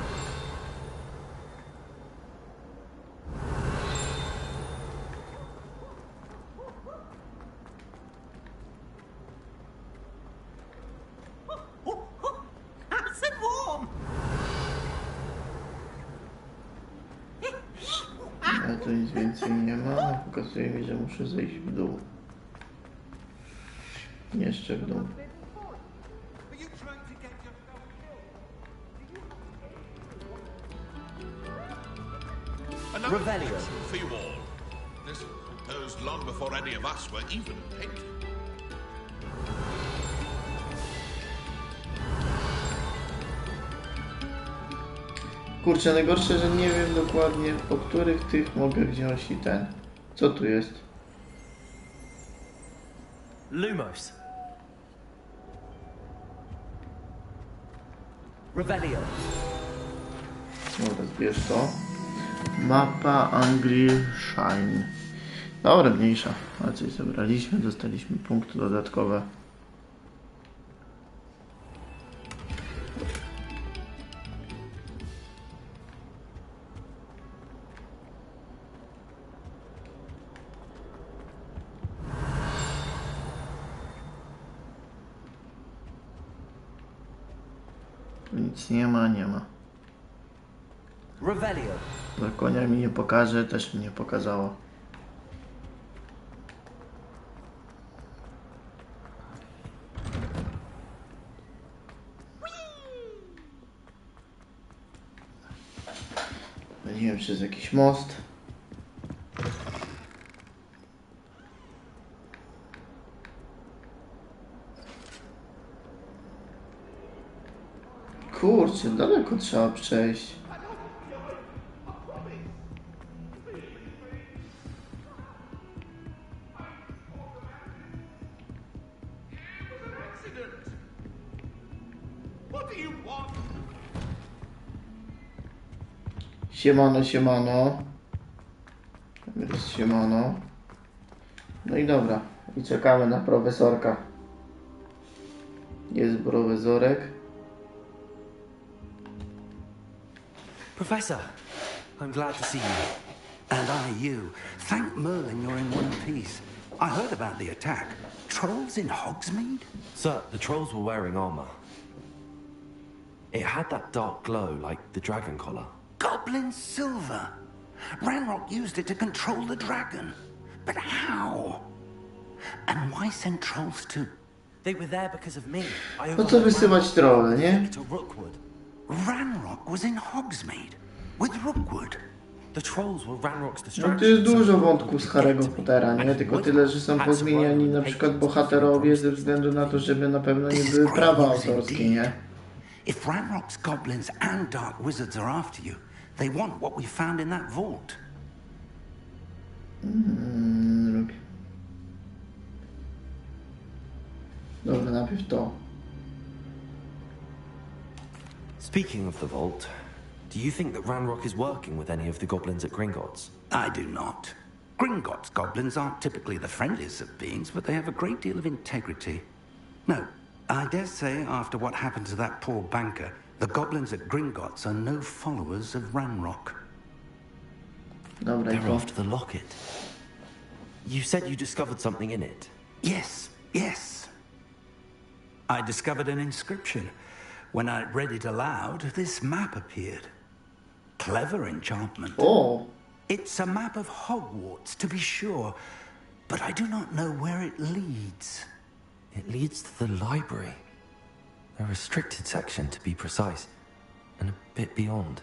S15: Nice and warm.
S1: Ale tu nic więcej nie ma. Pokazuje mi, że muszę zejść w dół. Jeszcze w dół.
S10: Another question for you all. This was composed long before any of us were even painted.
S1: Kurczę, najgorsze, że nie wiem dokładnie, po których tych mogę wziąć i ten. Co tu jest?
S18: Lumos. Revelio.
S1: Dobra, zbierz to. Mapa Angry Shine. Dobra, mniejsza. Ale coś zebraliśmy, dostaliśmy punkty dodatkowe. Nic nie ma, nie ma.
S18: Revelio.
S1: Za konia mi nie pokaże, też mi nie pokazało. Wchodziłem przez jakiś most. Kurczę, daleko trzeba przejść. Siemano, siemano. Tam jest siemano. No i dobra. I czekamy na profesorka. Jest profesorek.
S2: Professor, I'm glad to see you.
S15: And you. Thank Merlin you're in one piece. I heard about the attack. Trolls in Hogsmeade?
S2: Sir, the trolls were wearing armor. It had that dark glow like the dragon collar.
S15: Goblin silver. Ranrock used it to control the dragon. But how? And why send trolls to...
S2: They were there because of me.
S1: Po co wysyłać trolle, nie?
S2: To Rookwood.
S15: Ranrock was in Hogsmeade with Rookwood.
S2: The trolls were Ranrock's
S1: No
S2: distraction.
S1: to jest dużo wątków z Harry'ego Pottera, nie? Tylko tyle, że są pozmieniani na przykład bohaterowie ze względu na to, żeby na pewno nie były prawa autorskie, nie?
S15: If Ranrock's goblins and dark wizards are after you, they want what we found in that vault.
S1: Dobra, najpierw to.
S2: Speaking of the vault, do you think that Ranrock is working with any of the goblins at Gringotts?
S15: I do not. Gringotts goblins aren't typically the friendliest of beings, but they have a great deal of integrity. No, I dare say after what happened to that poor banker, the goblins at Gringotts are no followers of Ranrock.
S1: Dobra,
S2: they're after the locket. You said you discovered something in it.
S15: Yes, yes. I discovered an inscription. When I read it aloud, this map appeared. Clever enchantment.
S1: Oh.
S15: It's a map of Hogwarts, to be sure, but I do not know where it leads.
S2: It leads to the library. A restricted section, to be precise, and a bit beyond.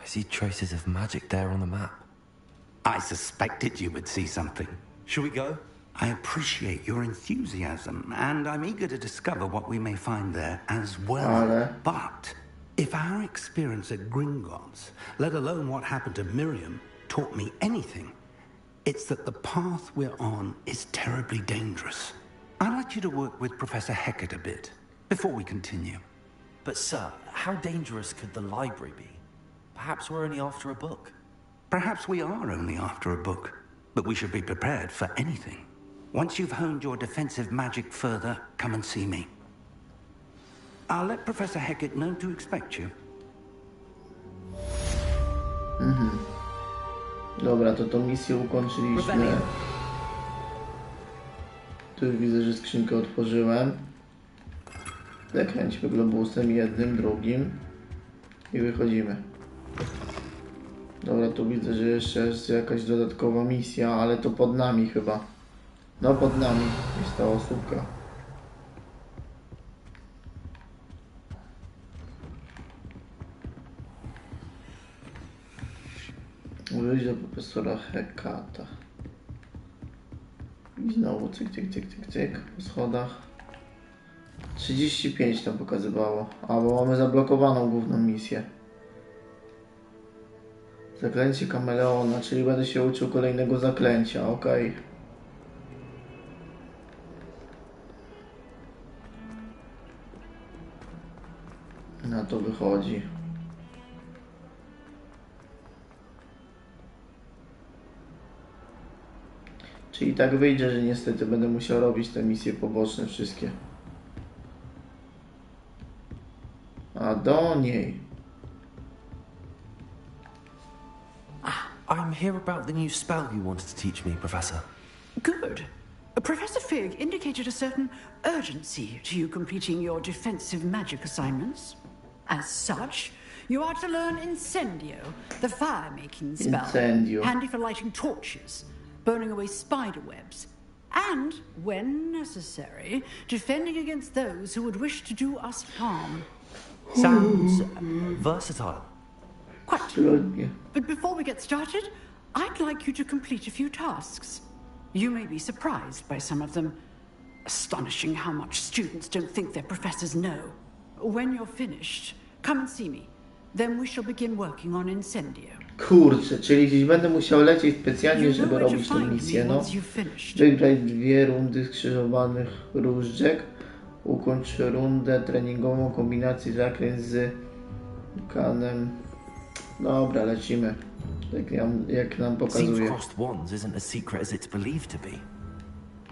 S2: I see traces of magic there on the map.
S15: I suspected you would see something.
S2: Shall we go?
S15: I appreciate your enthusiasm, and I'm eager to discover what we may find there as well. But if our experience at Gringotts, let alone what happened to Miriam, taught me anything, it's that the path we're on is terribly dangerous. I'd like you to work with Professor Hecat a bit before we continue.
S2: But sir, how dangerous could the library be? Perhaps we're only after a book.
S15: Perhaps we are only after a book, but we should be prepared for anything. Once you've honed your defensive magic further, come and see me. I'll let Professor Hecat know to expect you.
S1: Dobra, to tą misję ukończyliśmy. Tu widzę, że skrzynkę otworzyłem. Zakręćmy globusem jednym, drugim i wychodzimy. Dobra, tu widzę, że jeszcze jest jakaś dodatkowa misja, ale to pod nami chyba. No pod nami jest ta osóbka. Wyjść do profesora Hekata. I znowu cyk, cyk, cyk, cyk, cyk po schodach. 35 tam pokazywało. A, bo mamy zablokowaną główną misję. Zaklęcie kameleona, czyli będę się uczył kolejnego zaklęcia, okej. Na to wychodzi. Czyli tak wyjdzie, że niestety będę musiał robić te misje poboczne wszystkie. A do niej.
S2: I'm here about the new spell you wanted to teach me, Professor.
S19: Good. Professor Fig indicated a certain urgency to you completing your defensive magic assignments. As such, you are to learn Incendio, the fire-making spell.
S1: Incendio.
S19: Handy for lighting torches, burning away spider webs, and, when necessary, defending against those who would wish to do us harm.
S2: Sounds versatile.
S19: Quite. But before we get started, I'd like you to complete a few tasks. You may be surprised by some of them. Astonishing how much students don't think their professors know. When you're finished, come and see me. Then we shall begin working on Incendio.
S1: Kurczę, czyli gdzieś będę musiał lecieć specjalnie, żeby robić tę misję, no. Wygraj 2 rundy skrzyżowanych różdżek. Ukończ rundę treningową kombinacji zaklęć z kanem. Dobra, lecimy. Jak nam pokazuje.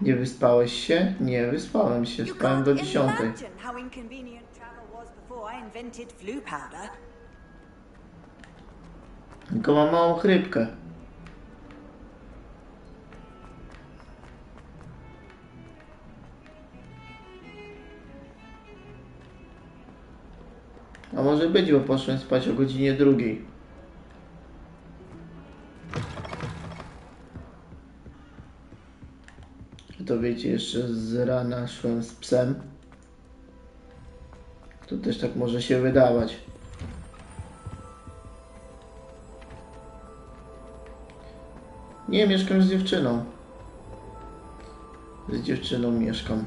S1: Nie wyspałeś się? Nie, wyspałem się. Spałem do 10. Tylko mam małą chrypkę. A może być, bo poszłem spać o godzinie 2. To wiecie, jeszcze z rana szłem z psem. To też tak może się wydawać. Nie, mieszkam z dziewczyną. Z dziewczyną mieszkam.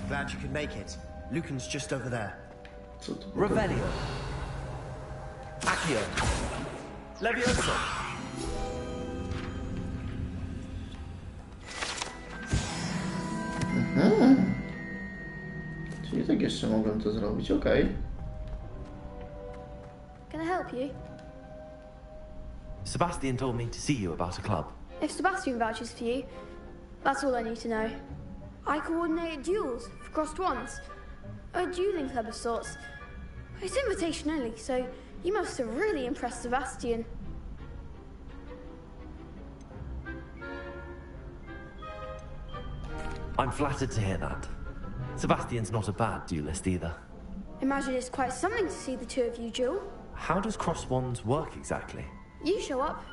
S18: Glad you could make it. Lucan's just over there.
S1: Co to?
S18: Revelio. Accio. Levioso.
S1: Czyli tak jeszcze mogłem to zrobić, okej.
S7: Can I help you?
S2: Sebastian told me to see you about a club.
S7: If Sebastian vouches for you, that's all I need to know. I coordinate duels for crossed wands. A dueling club of sorts. It's invitation only, so you must have really impressed Sebastian.
S2: I'm flattered to hear that. Sebastian's not a bad duelist either.
S7: Imagine it's quite something to see the two of you duel.
S2: How does cross wands work exactly?
S7: You show up,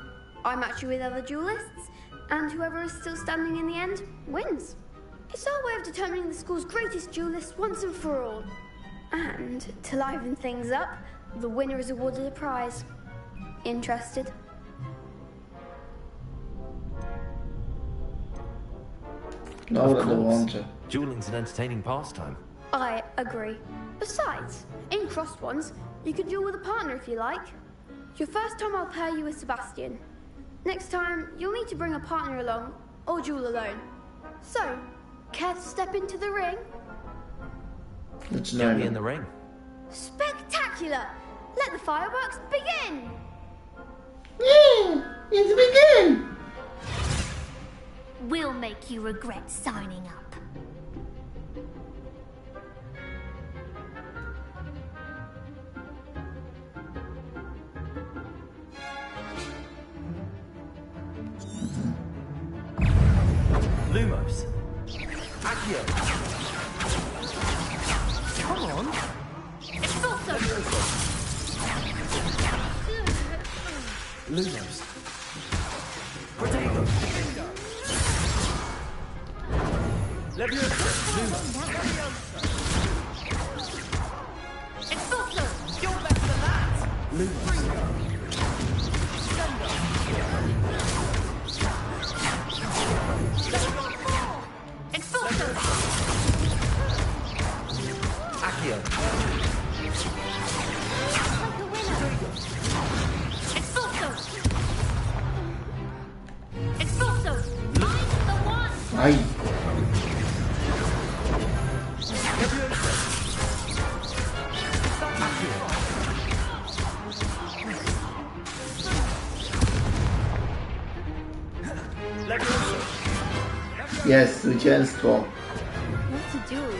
S7: I match you with other duelists, and whoever is still standing in the end wins. It's our way of determining the school's greatest duelist once and for all. And to liven things up, the winner is awarded a prize. Interested?
S1: Dobra, dołączę.
S2: Dueling's an entertaining pastime.
S7: I agree. Besides, in crossed ones, you can duel with a partner if you like. Your first time I'll pair you with Sebastian. Next time, you'll need to bring a partner along, or duel alone. So, care to step into the ring?
S2: Get me in the ring.
S7: Spectacular! Let the fireworks begin!
S1: Yeah, let's begin!
S7: We'll make you regret signing up.
S2: Lumos.
S18: Accio.
S7: Come on! It's also...
S2: Lumos. Protego. Leviosa. Lumos.
S5: Expulso! You're better than that!
S2: Lumos.
S5: Expulso!
S2: Accio.
S5: Expulso! Expulso! Find the one!
S1: Aj. Jest zwycięstwo.
S7: What a duel.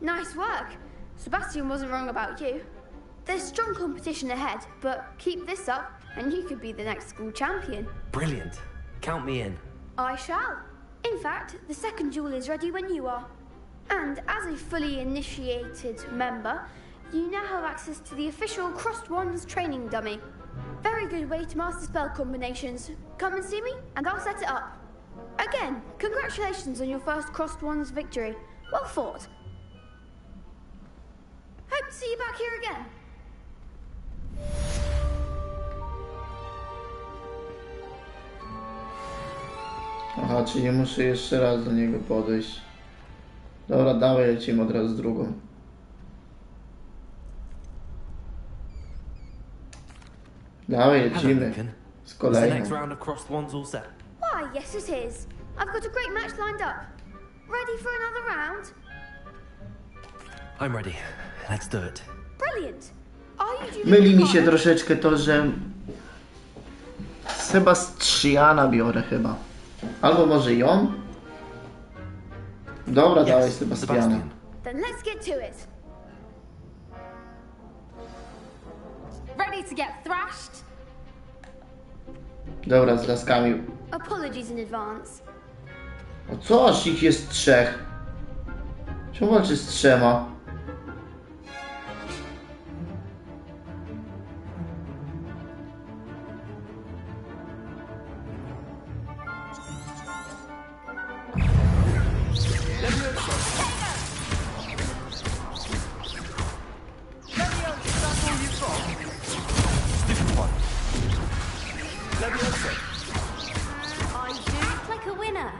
S7: Nice work. Sebastian wasn't wrong about you. There's strong competition ahead, but keep this up and you could be the next school champion.
S2: Brilliant. Count me in.
S7: I shall. In fact, the second duel is ready when you are. And as a fully initiated member, you now have access to the official Crossed Wands training dummy. Very good way to master spell combinations. Come and see me, and I'll set it up. Again, congratulations on your first Crossed Wands victory. Well fought. Hope to see you back here again.
S1: Aha, czyli muszę jeszcze raz do niego podejść. Dobra, dawaj, lecimy od razu z drugą. Dawaj, lecimy z kolejną.
S7: Why, yes it is. I've got a great match lined up. Ready for another round?
S2: I'm ready. Let's do it.
S7: Brilliant. Are you doing
S1: Myli mi się troszeczkę to, że Sebastiana biorę chyba. Albo może ją? Dobra, dawaj Sebastiana.
S7: Then let's get to it. Ready to get thrashed?
S1: Dobra, z laskami.
S7: Apologies in advance.
S1: O co aż ich jest trzech? Czemu walczy z trzema?
S7: I do like a winner.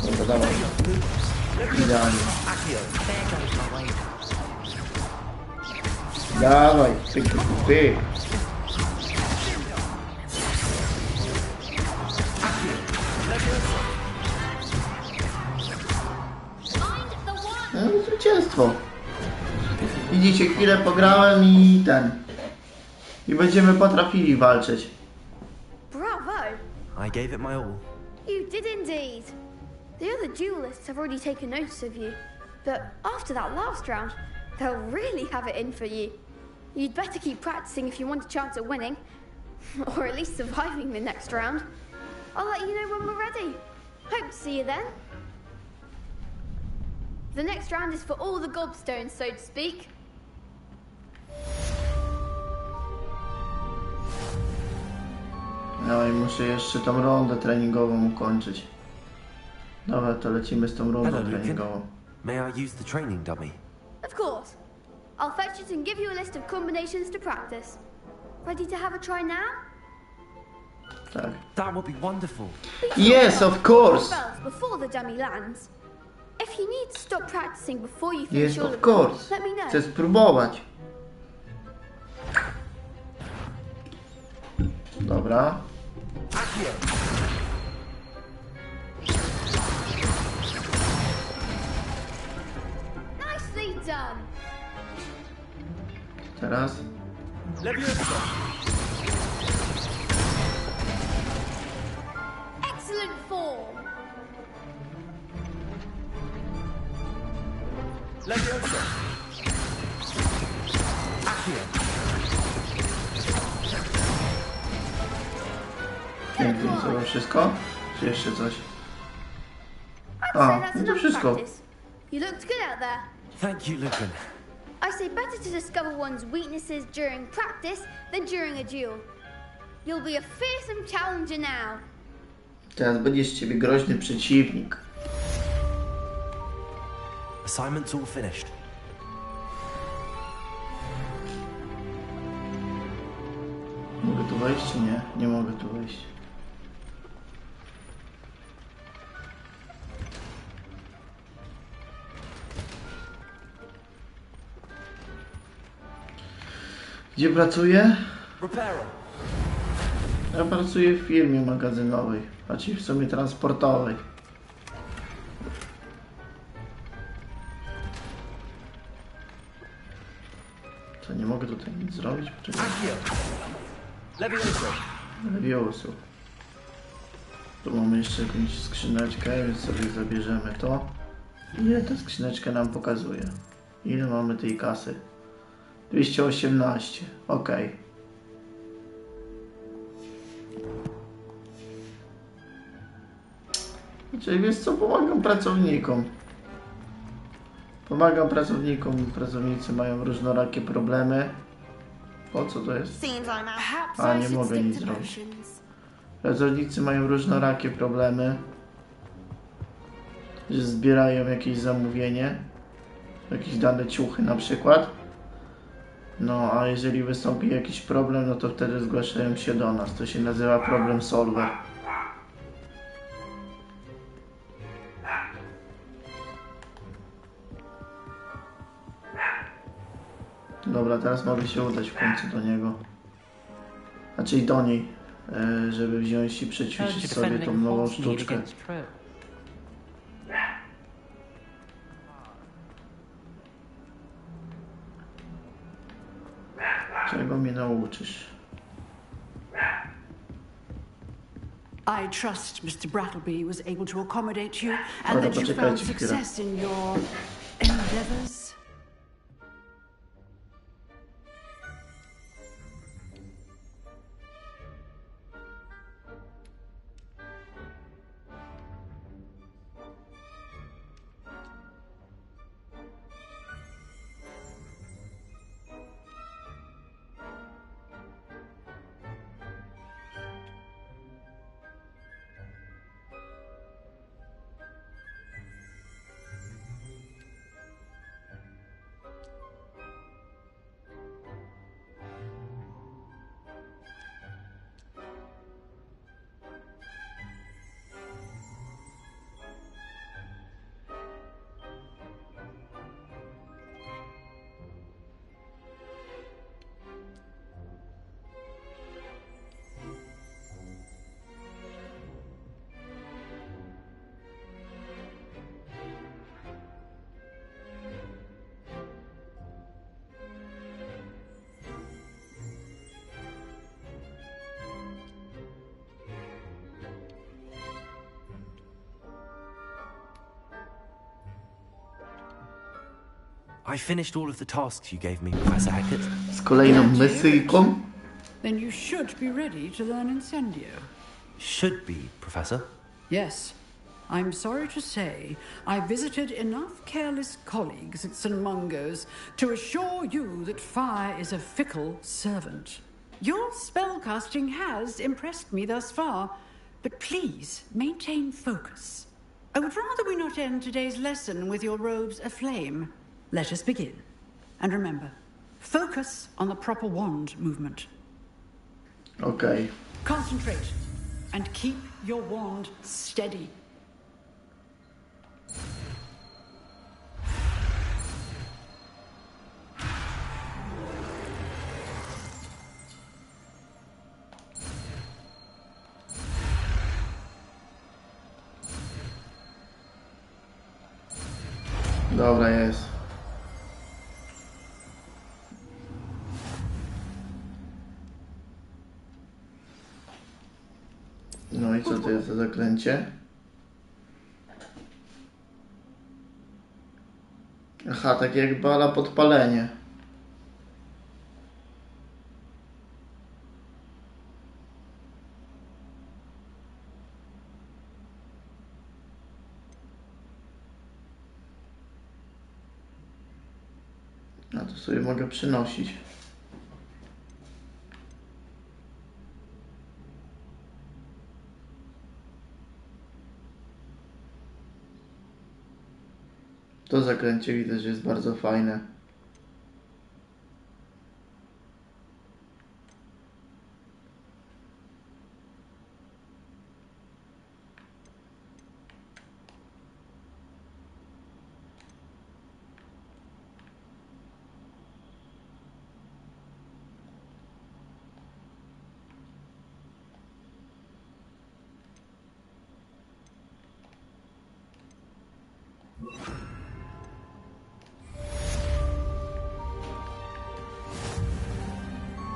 S1: Dobra, dawaj. Idealnie. Dawaj, pyk, pyk. No, zwycięstwo. Widzicie, chwilę pograłem i i będziemy potrafili walczyć.
S7: Bravo.
S2: I gave it my all.
S7: You did indeed. The other duelists have already taken notice of you, but after that last round, they'll really have it in for you. You'd better keep practicing if you want a chance at winning, or at least surviving the next round. I'll let you know when we're ready. Hope to see you then. The next round is for all the gobstones, so to speak.
S1: No i muszę jeszcze tą rundę treningową ukończyć. Dobra, to lecimy z tą rundą treningową.
S2: May I use the training dummy?
S7: Of course. I'll fetch it and give you a list of combinations to practice. Ready to have a try now?
S1: Tak.
S2: That would be wonderful.
S1: Yes, of course.
S7: Spells before the dummy lands. If you need to stop practicing before you finish
S1: Yes,
S7: all
S1: of
S7: of
S1: course.
S7: them, let me know.
S1: Chcę spróbować. Dobra.
S7: Nicely done.
S1: Teraz.
S7: Excellent form.
S1: Pięknie, to wszystko? Czy jeszcze coś?
S7: I'd
S1: A,
S7: say that's
S1: no to
S7: enough
S1: wszystko.
S7: practice. You looked good out there.
S2: Thank you, Lucan.
S7: I say better to discover one's weaknesses during practice than during a duel. You'll be a fearsome challenger now.
S1: Teraz będzie z ciebie groźny przeciwnik.
S2: Assignment's all finished.
S1: Mogę tu wejść czy nie? Nie mogę tu wejść. Gdzie pracuję? Ja pracuję w firmie magazynowej, znaczy w sumie transportowej. Co, nie mogę tutaj nic zrobić? Poczekaj. Leviosu. Tu mamy jeszcze jakąś skrzyneczkę, więc sobie zabierzemy to. Ile ta skrzyneczka nam pokazuje? Ile mamy tej kasy? 218. Ok. Czyli wiesz co, pomagam pracownikom. Pomagam pracownikom. Pracownicy mają różnorakie problemy. Po co to jest? A, nie mogę nic zrobić. Pracownicy mają różnorakie problemy. Że zbierają jakieś zamówienie. Jakieś dane ciuchy na przykład. No, a jeżeli wystąpi jakiś problem, no to wtedy zgłaszają się do nas. To się nazywa problem solver. Dobra, teraz mogę się udać w końcu do niego. Znaczy do niej, żeby wziąć i przećwiczyć sobie tą nową sztuczkę. Czego mnie nauczysz?
S19: I trust Mr. Brattleby was able to accommodate you and that you found success in your endeavors.
S2: I finished all of the tasks you gave me, Professor Hackett.
S1: Z kolejną misyjką?
S19: Then you should be ready to learn Incendio.
S2: Should be, Professor.
S19: Yes. I'm sorry to say I visited enough careless colleagues at St. Mungo's to assure you that fire is a fickle servant. Your spellcasting has impressed me thus far, but please maintain focus. I would rather we not end today's lesson with your robes aflame. Let us begin. And remember, focus on the proper wand movement.
S1: Okay.
S19: Concentrate and keep your wand steady.
S1: Dobra, jest. No i co to jest za zaklęcie? Aha, tak jak bala podpalenie. A to sobie mogę przynosić. To zaklęcie widać, że jest bardzo fajne.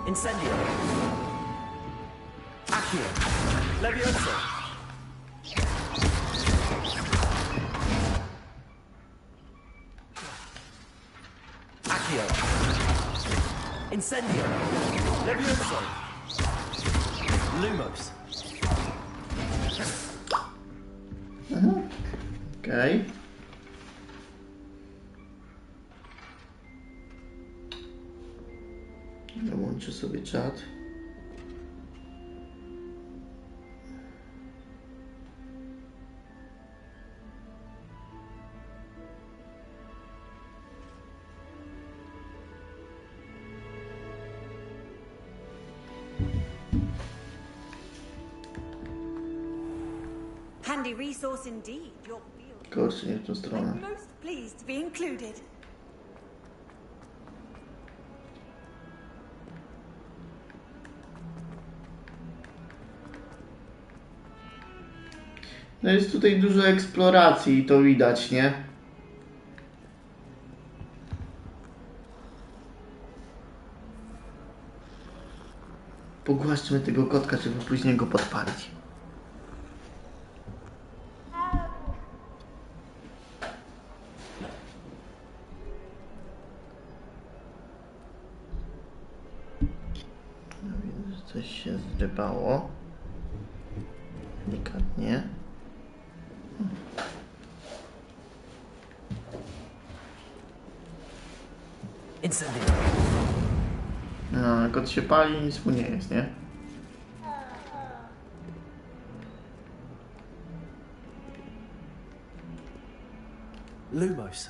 S18: Incendio. Accio. Levioso. Accio. Incendio. Levioso. Lumos.
S1: Okej. Dołączę sobie czat.
S4: Handy resource indeed, your field.
S1: Kurczę, nie w tą stronę.
S4: I'm most pleased to be included.
S1: No jest tutaj dużo eksploracji i to widać, nie? Pogłaszczmy tego kotka, żeby później go podpalić. No widzę, że coś się zrywało. Delikatnie.
S18: Incendio.
S1: No, kot się pali, nic mu nie jest, nie?
S18: Lumos.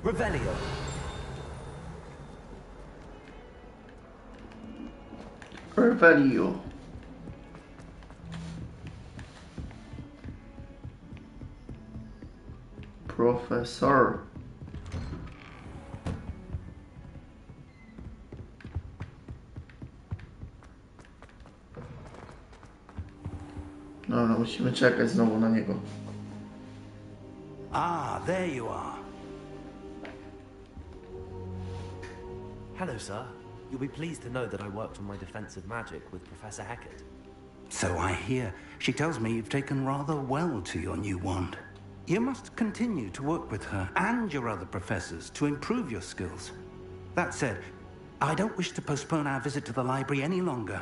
S18: Revelio.
S1: Revelio. Professor. No, musimy czekać znowu na niego.
S15: Ah, there you are.
S18: Hello, sir. You'll be pleased to know that I worked on my defensive magic with Professor Hecat.
S15: So I hear. She tells me you've taken rather well to your new wand. You must continue to work with her and your other professors to improve your skills. That said, I don't wish to postpone our visit to the library any longer.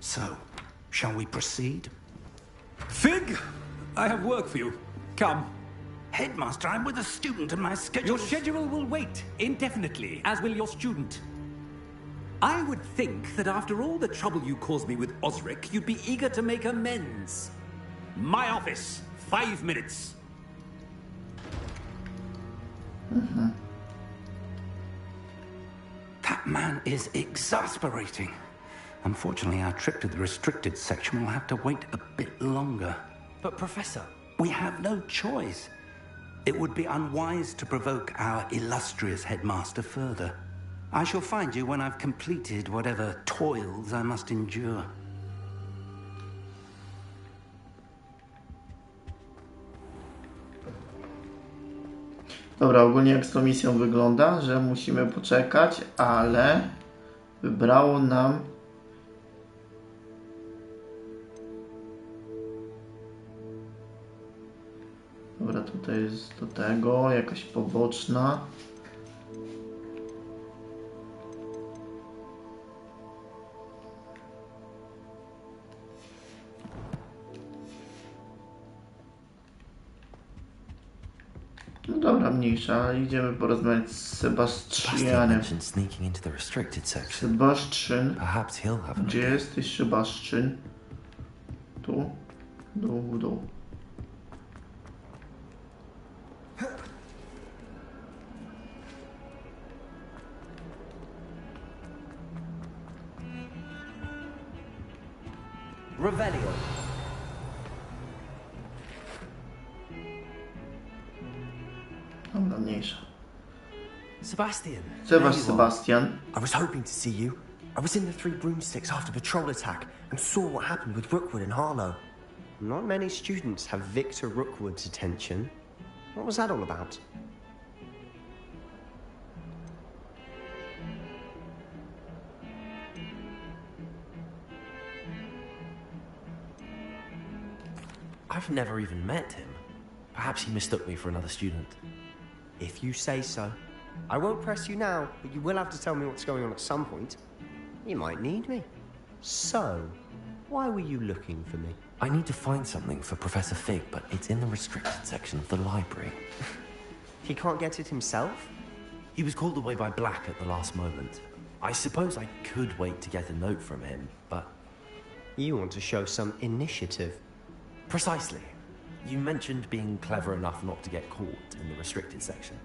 S15: So, shall we proceed?
S20: Fig, I have work for you. Come.
S15: Headmaster, I'm with a student and my schedule...
S20: Your schedule will wait indefinitely, as will your student. I would think that after all the trouble you caused me with Osric, you'd be eager to make amends. My office, 5 minutes.
S15: That man is exasperating. Unfortunately, our trip to the restricted section will have to wait a bit longer.
S18: But, Professor...
S15: We have no choice. It would be unwise to provoke our illustrious headmaster further. I shall find you when I've completed whatever toils I must endure.
S1: Dobra, ogólnie jak z tą misją wygląda, że musimy poczekać, ale wybrało nam dobra, tutaj jest do tego jakaś poboczna. dobra, mniejsza. Idziemy porozmawiać z Sebastianem. Sebastian. Gdzie jesteś, Sebastian? Tu? Dół.
S18: Revelio.
S1: Dobra, mniejsza.
S18: Sebastian.
S1: Sebastian.
S21: I was hoping to see you. I was in the Three Broomsticks after patrol attack and saw what happened with Rookwood and Harlow.
S22: Not many students have Victor Rookwood's attention. What was that all about?
S18: I've never even met him. Perhaps he mistook me for another student.
S22: If you say so. I won't press you now, but you will have to tell me what's going on at some point. You might need me. So, why were you looking for me?
S2: I need to find something for Professor Fig, but it's in the restricted section of the library.
S22: He can't get it himself?
S18: He was called away by Black at the last moment. I suppose I could wait to get a note from him, but...
S22: You want to show some initiative.
S18: Precisely. You mentioned being clever enough not to get caught in the restricted section.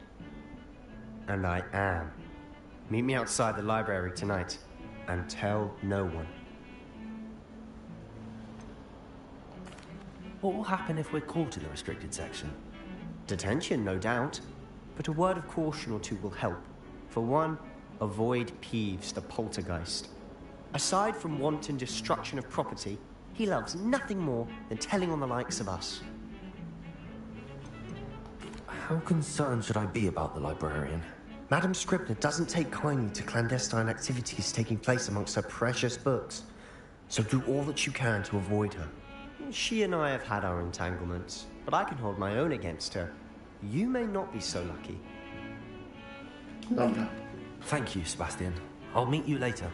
S22: And I am. Meet me outside the library tonight, and tell no one.
S18: What will happen if we're caught in the restricted section?
S22: Detention, no doubt. But a word of caution or two will help. For one, avoid Peeves, the poltergeist. Aside from wanton destruction of property, he loves nothing more than telling on the likes of us.
S2: How concerned should I be about the librarian?
S22: Madam Scribner doesn't take kindly to clandestine activities taking place amongst her precious books. So do all that you can to avoid her. She and I have had our entanglements, but I can hold my own against her. You may not be so lucky.
S1: Dobra.
S18: Thank you, Sebastian. I'll meet you later.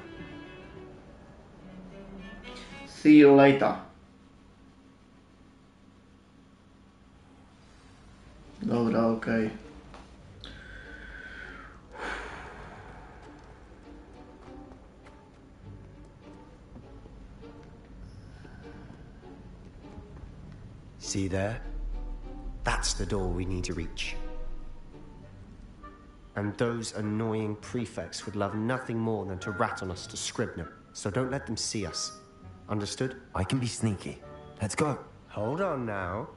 S1: See you later. Dobra, okej.
S22: See there? That's the door we need to reach. And those annoying prefects would love nothing more than to rat on us to Scribner, so don't let them see us. Understood?
S2: I can be sneaky. Let's go.
S22: Hold on now.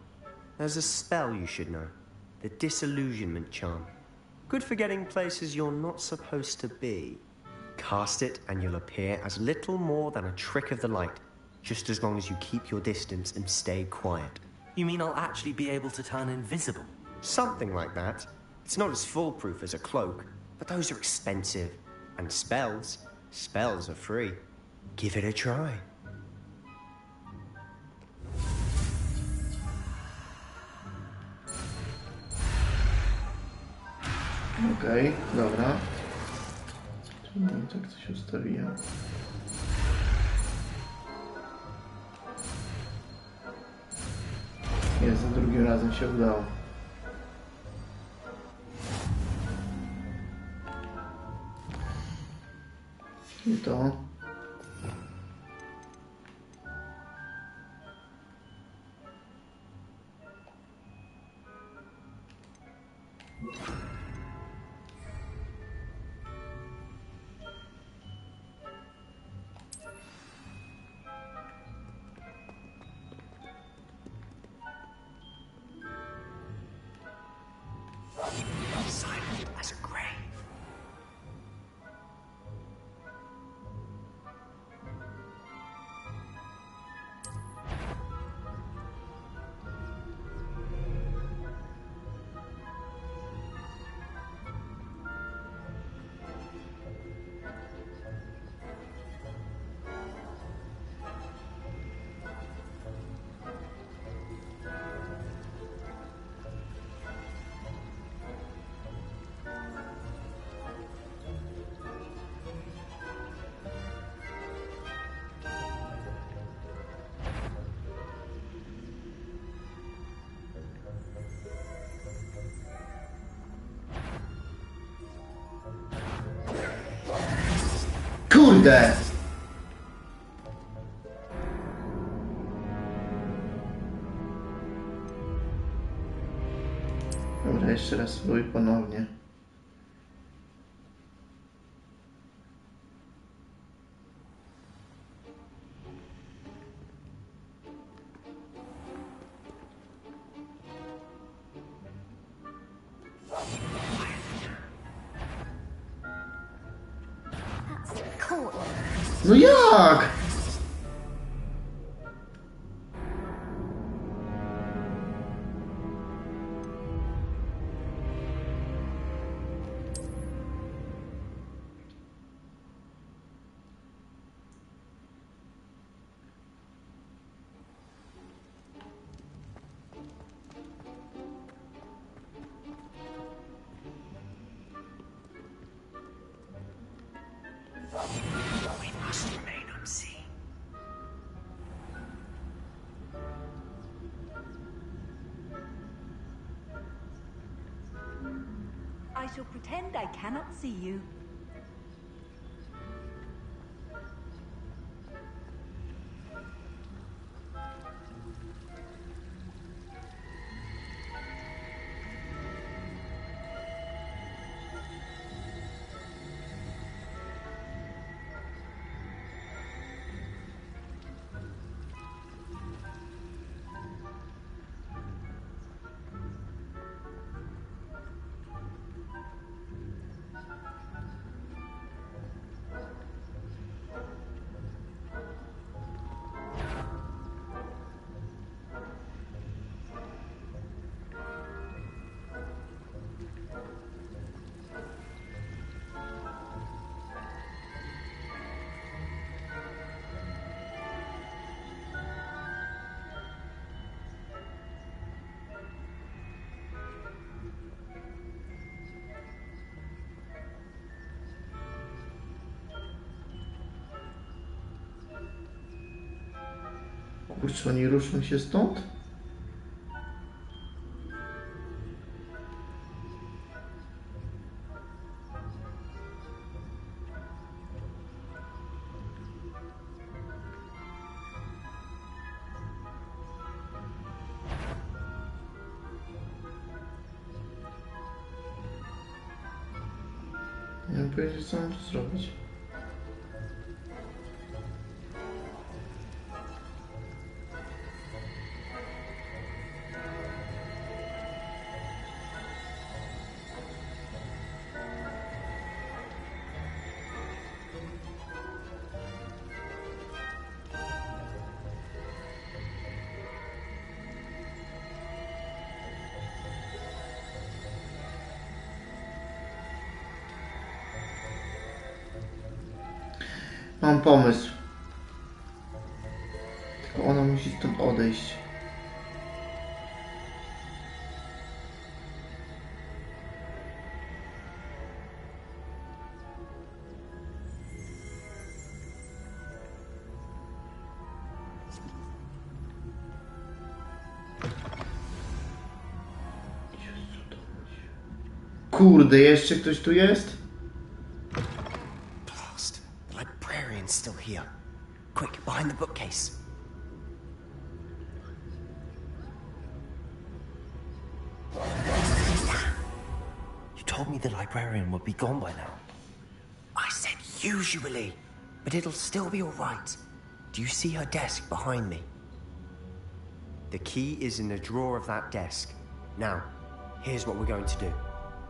S22: There's a spell you should know. The Disillusionment Charm. Good for getting places you're not supposed to be. Cast it and you'll appear as little more than a trick of the light, just as long as you keep your distance and stay quiet.
S18: You mean I'll actually be able to turn invisible?
S22: Something like that. It's not as foolproof as a cloak, but those are expensive. And spells are free. Give it a try.
S1: Okej, dobra. Czemu tak coś ustawiłem? Jest, za drugim razem się udało. I to.
S22: Silent as a grave.
S1: Kurde! Dobra, jeszcze raz spróbuj ponownie. No jak?
S4: I shall pretend I cannot see you. Kurczę, oni ruszą się stąd? Nie wiem powiedzieć, co mam tu zrobić. Mam pomysł. Tylko ona musi stąd odejść. Kurde, jeszcze ktoś tu jest?
S22: The librarian's still here. Quick, behind the bookcase.
S21: You told me the librarian would be gone by now.
S22: I said usually, but it'll still be all right. Do you see her desk behind me? The key is in the drawer of that desk. Now, here's what we're going to do.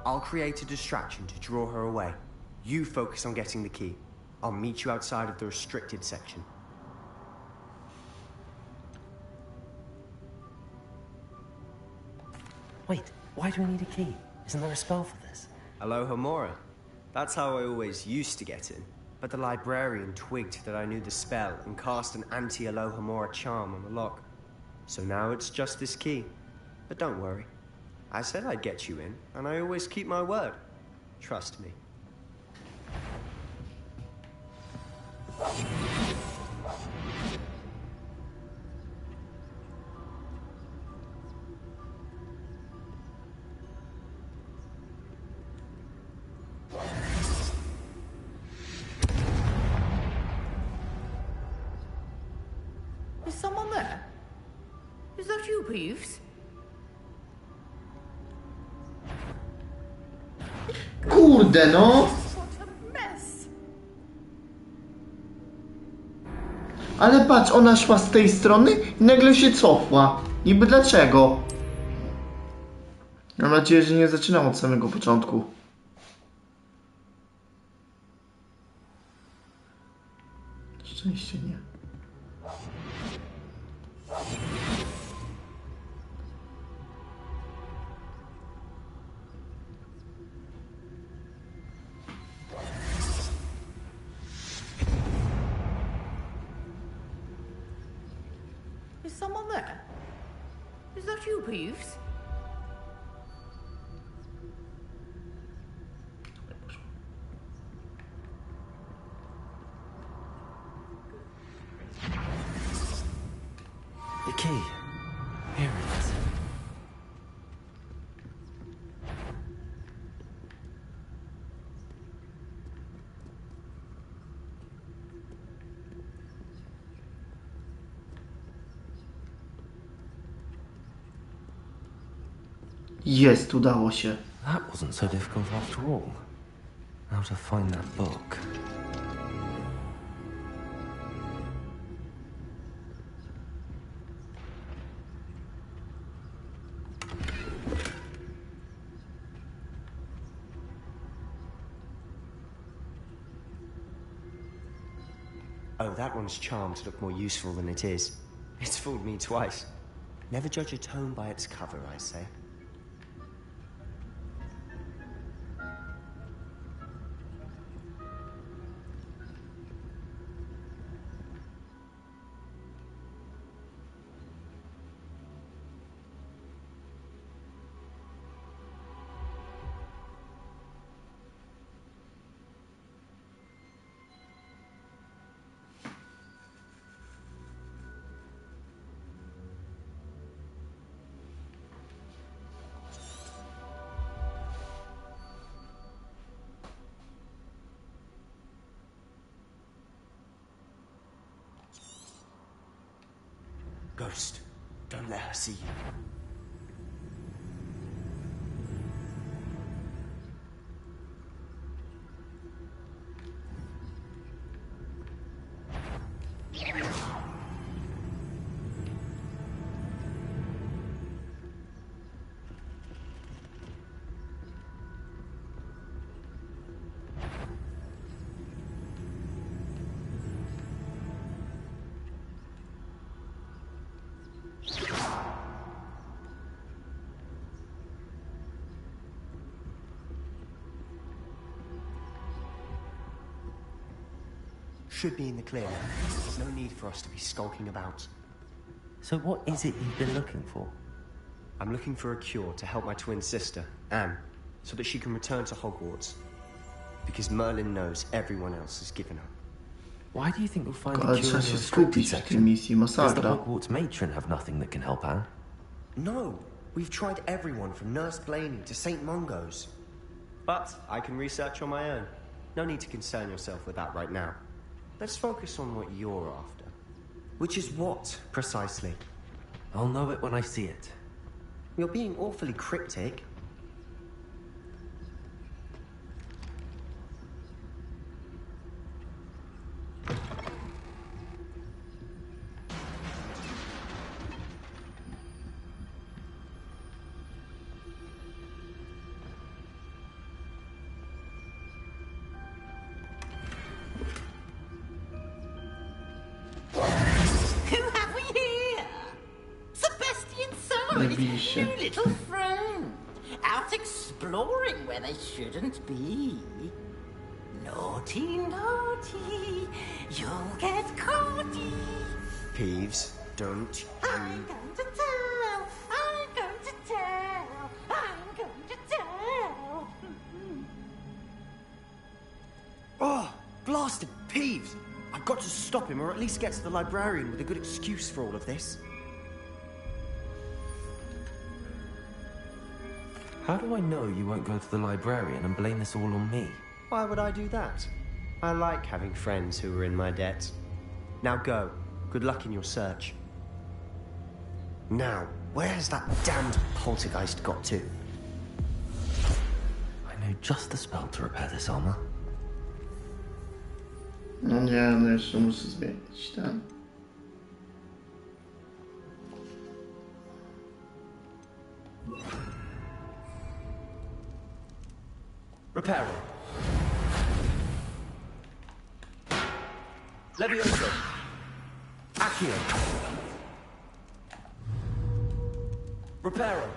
S22: I'll create a distraction to draw her away. You focus on getting the key. I'll meet you outside of the restricted section.
S21: Wait, why do we need a key? Isn't there a spell for this?
S22: Alohomora. That's how I always used to get in. But the librarian twigged that I knew the spell and cast an anti-Alohomora charm on the lock. So now it's just this key. But don't worry. I said I'd get you in, and I always keep my word. Trust me.
S5: that you, Peeves?
S1: Kurde, no! Ale patrz, ona szła z tej strony i nagle się cofła. Niby dlaczego? Mam nadzieję, że nie zaczynam od samego początku. Szczęście nie.
S5: Is someone there? Is that you, Peeves?
S2: The key. Here it is.
S1: Jest, udało się.
S2: That wasn't so difficult after all. How to find that book.
S22: Oh, that one's charmed to look more useful than it is. It's fooled me twice. Never judge a tome by its cover, I say. Ghost, don't let her see you. Should be in the clear now. No need for us to be skulking about.
S2: So what is it you've been looking for?
S22: I'm looking for a cure to help my twin sister, Anne, so that she can return to Hogwarts. Because Merlin knows everyone else has given up.
S2: Why do you think you'll find
S1: Ale
S2: the cure
S1: trzeba
S2: in the
S1: się
S2: restricted
S1: skupić w tej
S2: section?
S1: misji,
S2: Does the
S1: masakra.
S2: Hogwarts matron have nothing that can help Anne?
S22: No, we've tried everyone from Nurse Blaney to St. Mungo's. But I can research on my own. No need to concern yourself with that right now. Let's focus on what you're after. Which is what, precisely?
S2: I'll know it when I see it.
S22: You're being awfully cryptic.
S1: Najbliższe.
S3: New little friend, out exploring where they shouldn't be. Naughty, naughty, you'll get caughty.
S22: Peeves, don't
S3: I'm going to tell, I'm going to tell, I'm going to tell.
S22: Oh, blasted Peeves! I've got to stop him, or at least get to the librarian with a good excuse for all of this.
S2: How do I know you won't go to the librarian and blame this all on me?
S22: Why would I do that? I like having friends who are in my debt. Now go. Good luck in your search. Now, where's that damned poltergeist got to?
S2: I know just the spell to repair this armor.
S1: No nie, no jeszcze muszę zmienić ten.
S15: Repair it. Levioso. Accio. Repair it.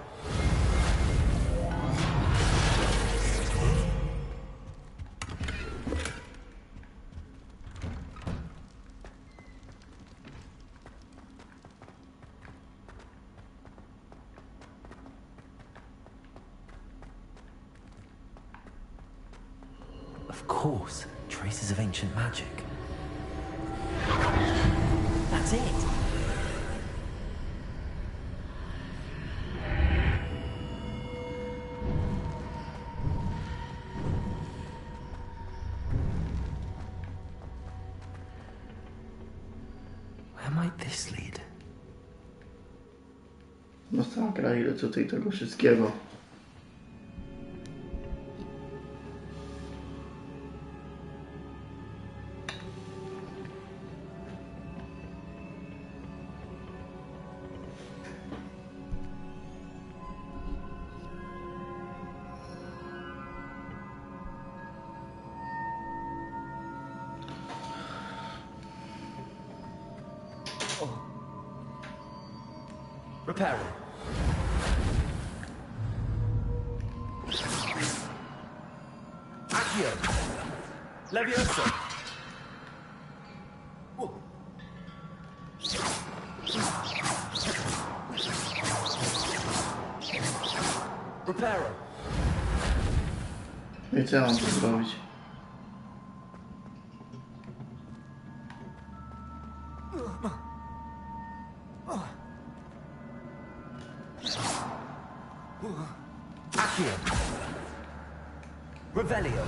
S2: Of course, traces of ancient magic. That's it. Where might this lead?
S1: Masakra, ile tutaj tego wszystkiego.
S15: Repair it. Accio. Levioso. Repair it.
S1: I co ja mam tu zrobić?
S15: Accio. Revelio.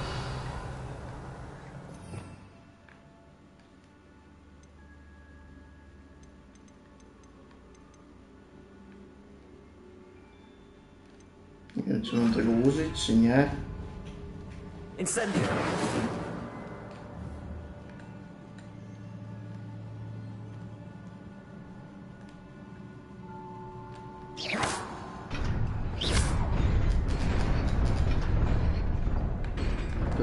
S1: Nie wiem, czy mam tego użyć, czy nie.
S15: Incendio.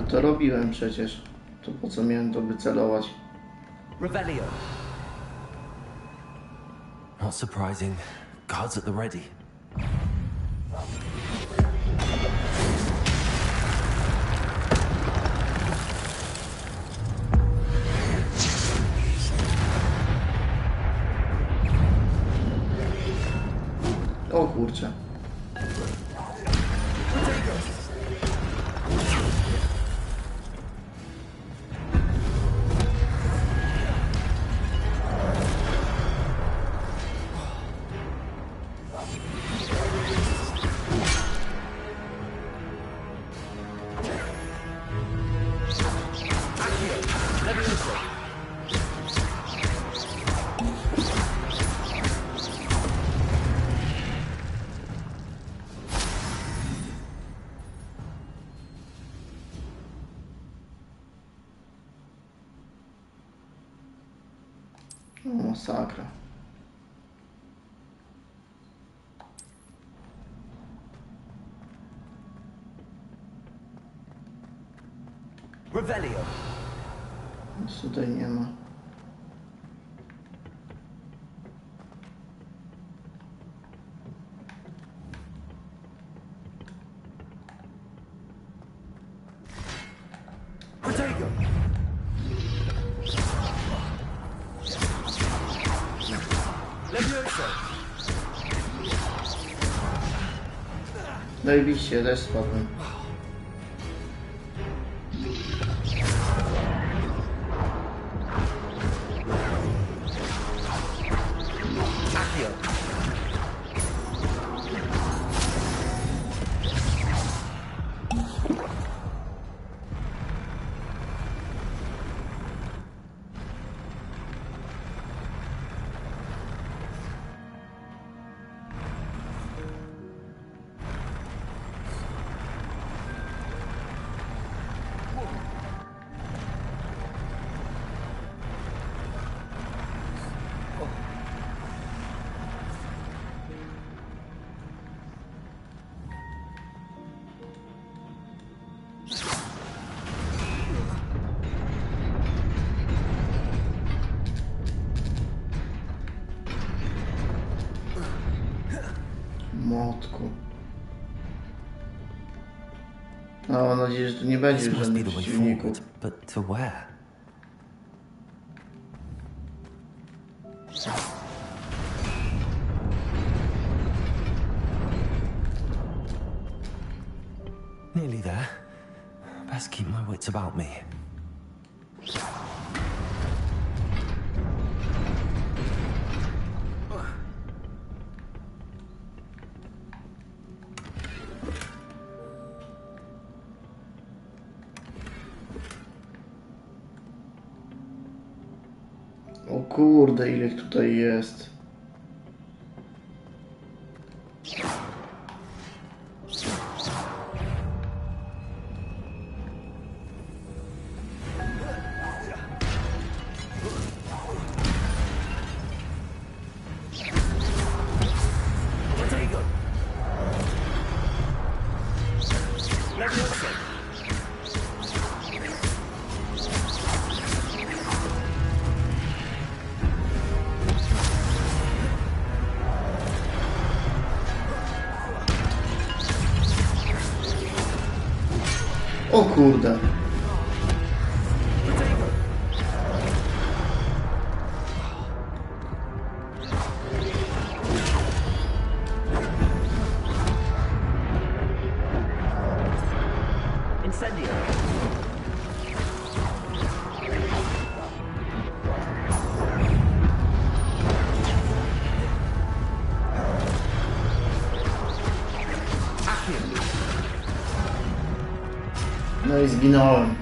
S1: To robiłem przecież. To po co miałem to wycelować?
S15: Revelio.
S2: Not surprising. Guards at the ready.
S1: O kurczę. O, masakra.
S15: Revelio.
S1: Nic tutaj nie ma.
S15: Protego. Levioso.
S1: Zajebiście, też spadłem.
S15: Accio.
S1: młotku. No, mam nadzieję, że tu nie będzie
S2: This must be
S1: żadnych
S2: the way
S1: przeciwników.
S2: forward, but to where? Nearly there. Best keep my wits about me.
S1: O kurde, ile ich tutaj jest. O kurde.
S15: Incendio.
S1: No i zginąłem.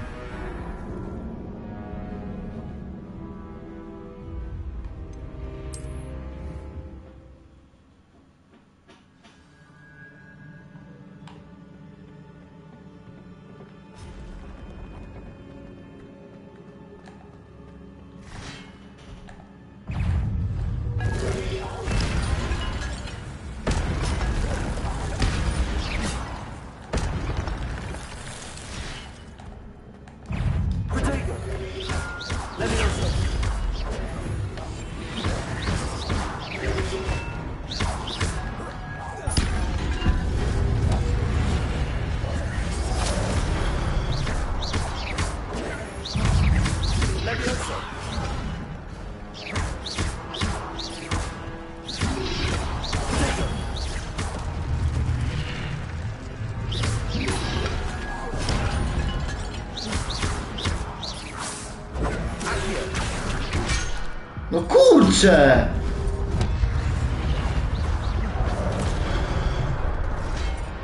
S1: No kurczę!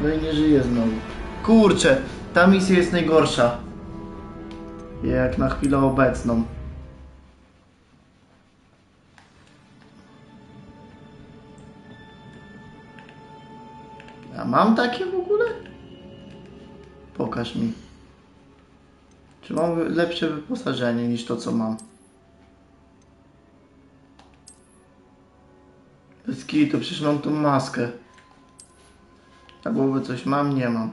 S1: No i nie żyje znowu. Kurczę, ta misja jest najgorsza. Jak na chwilę obecną. A mam takie w ogóle? Pokaż mi. Czy mam lepsze wyposażenie niż to, co mam? Bez kitu, przecież mam tą maskę. Na głowę coś mam? Nie mam.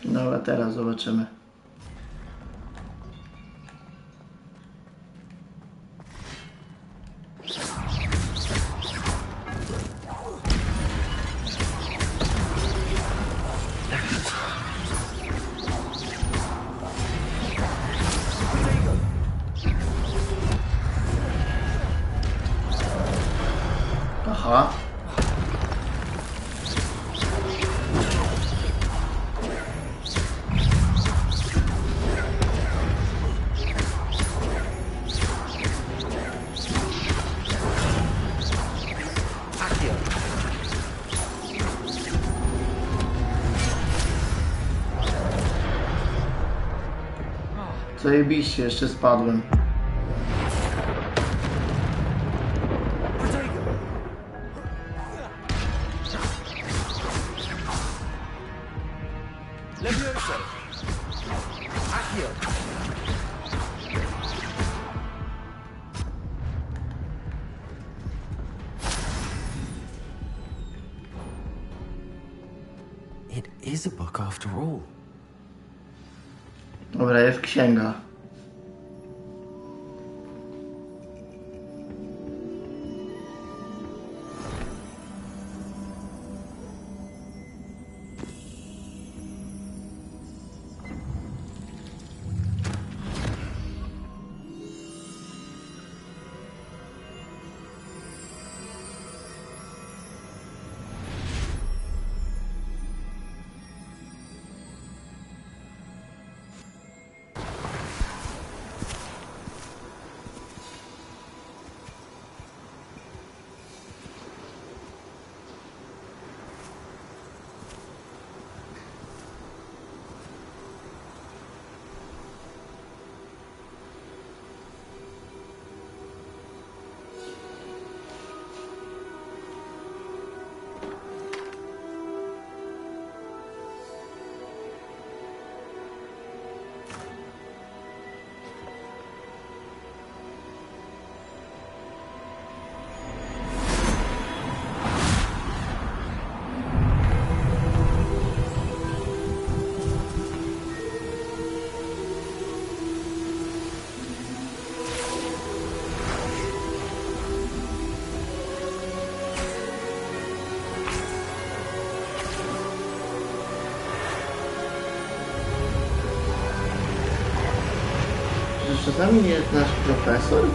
S1: Dobra, teraz zobaczymy. Aha. Zajebiście, jeszcze spadłem.
S2: after all.
S1: Dobra, jest księga. Czasami nie jest nasz profesor?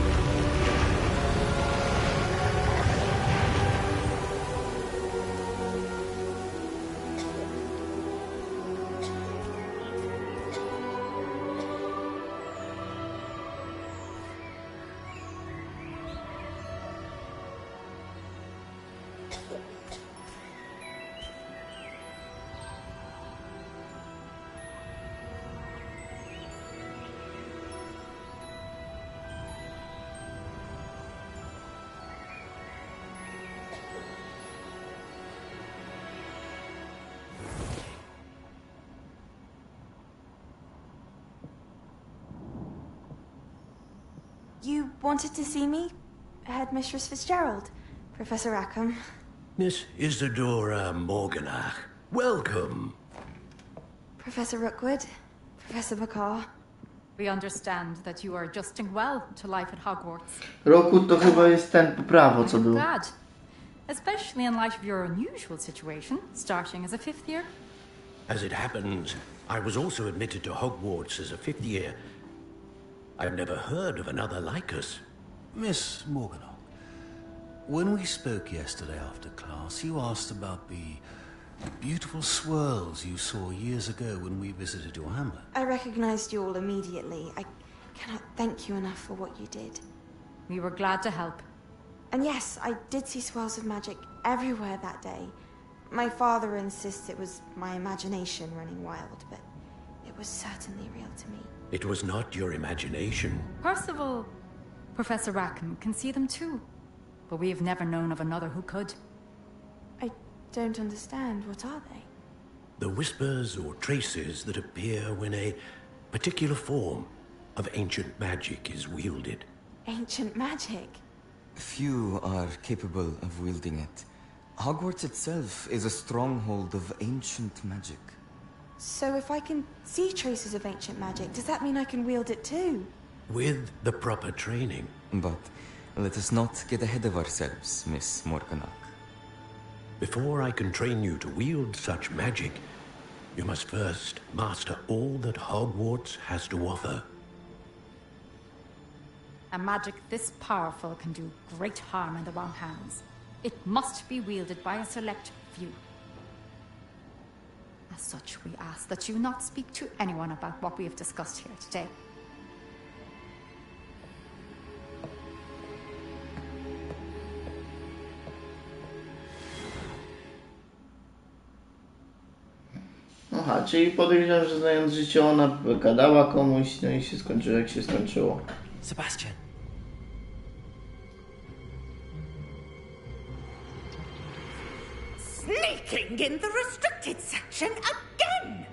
S6: You wanted to see me? Headmistress Fitzgerald, Professor Rackham.
S9: Miss Isadora Morganach, welcome.
S6: Professor Rookwood, Professor McCaw.
S8: We understand that you are adjusting well to life at Hogwarts.
S1: Rookwood to chyba jest ten po prawo, co był.
S8: Glad. Especially in light of your unusual situation, starting as a 5th year.
S9: As it happens, I was also admitted to Hogwarts as a 5th year. I've never heard of another like us.
S16: Miss Morganach, when we spoke yesterday after class, you asked about the beautiful swirls you saw years ago when we visited your hamlet.
S6: I recognized you all immediately. I cannot thank you enough for what you did.
S8: We were glad to help.
S6: And yes, I did see swirls of magic everywhere that day. My father insists it was my imagination running wild, but it was certainly real to me.
S9: It was not your imagination.
S8: Percival, Professor Rackham can see them too. But we have never known of another who could.
S6: I don't understand. What are they?
S9: The whispers or traces that appear when a particular form of ancient magic is wielded.
S6: Ancient magic?
S2: Few are capable of wielding it. Hogwarts itself is a stronghold of ancient magic.
S6: So if I can see traces of ancient magic, does that mean I can wield it too?
S9: With the proper training.
S2: But let us not get ahead of ourselves, Miss Morganach.
S9: Before I can train you to wield such magic, you must first master all that Hogwarts has to offer.
S8: A magic this powerful can do great harm in the wrong hands. It must be wielded by a select few. As such, we ask that you not speak to anyone about what we have discussed here today.
S1: Aha, czyli podejrzewam, że znając życie ona gadała komuś, no i się skończyło jak się skończyło.
S18: Sebastian.
S3: Sneaking in the restricted section again!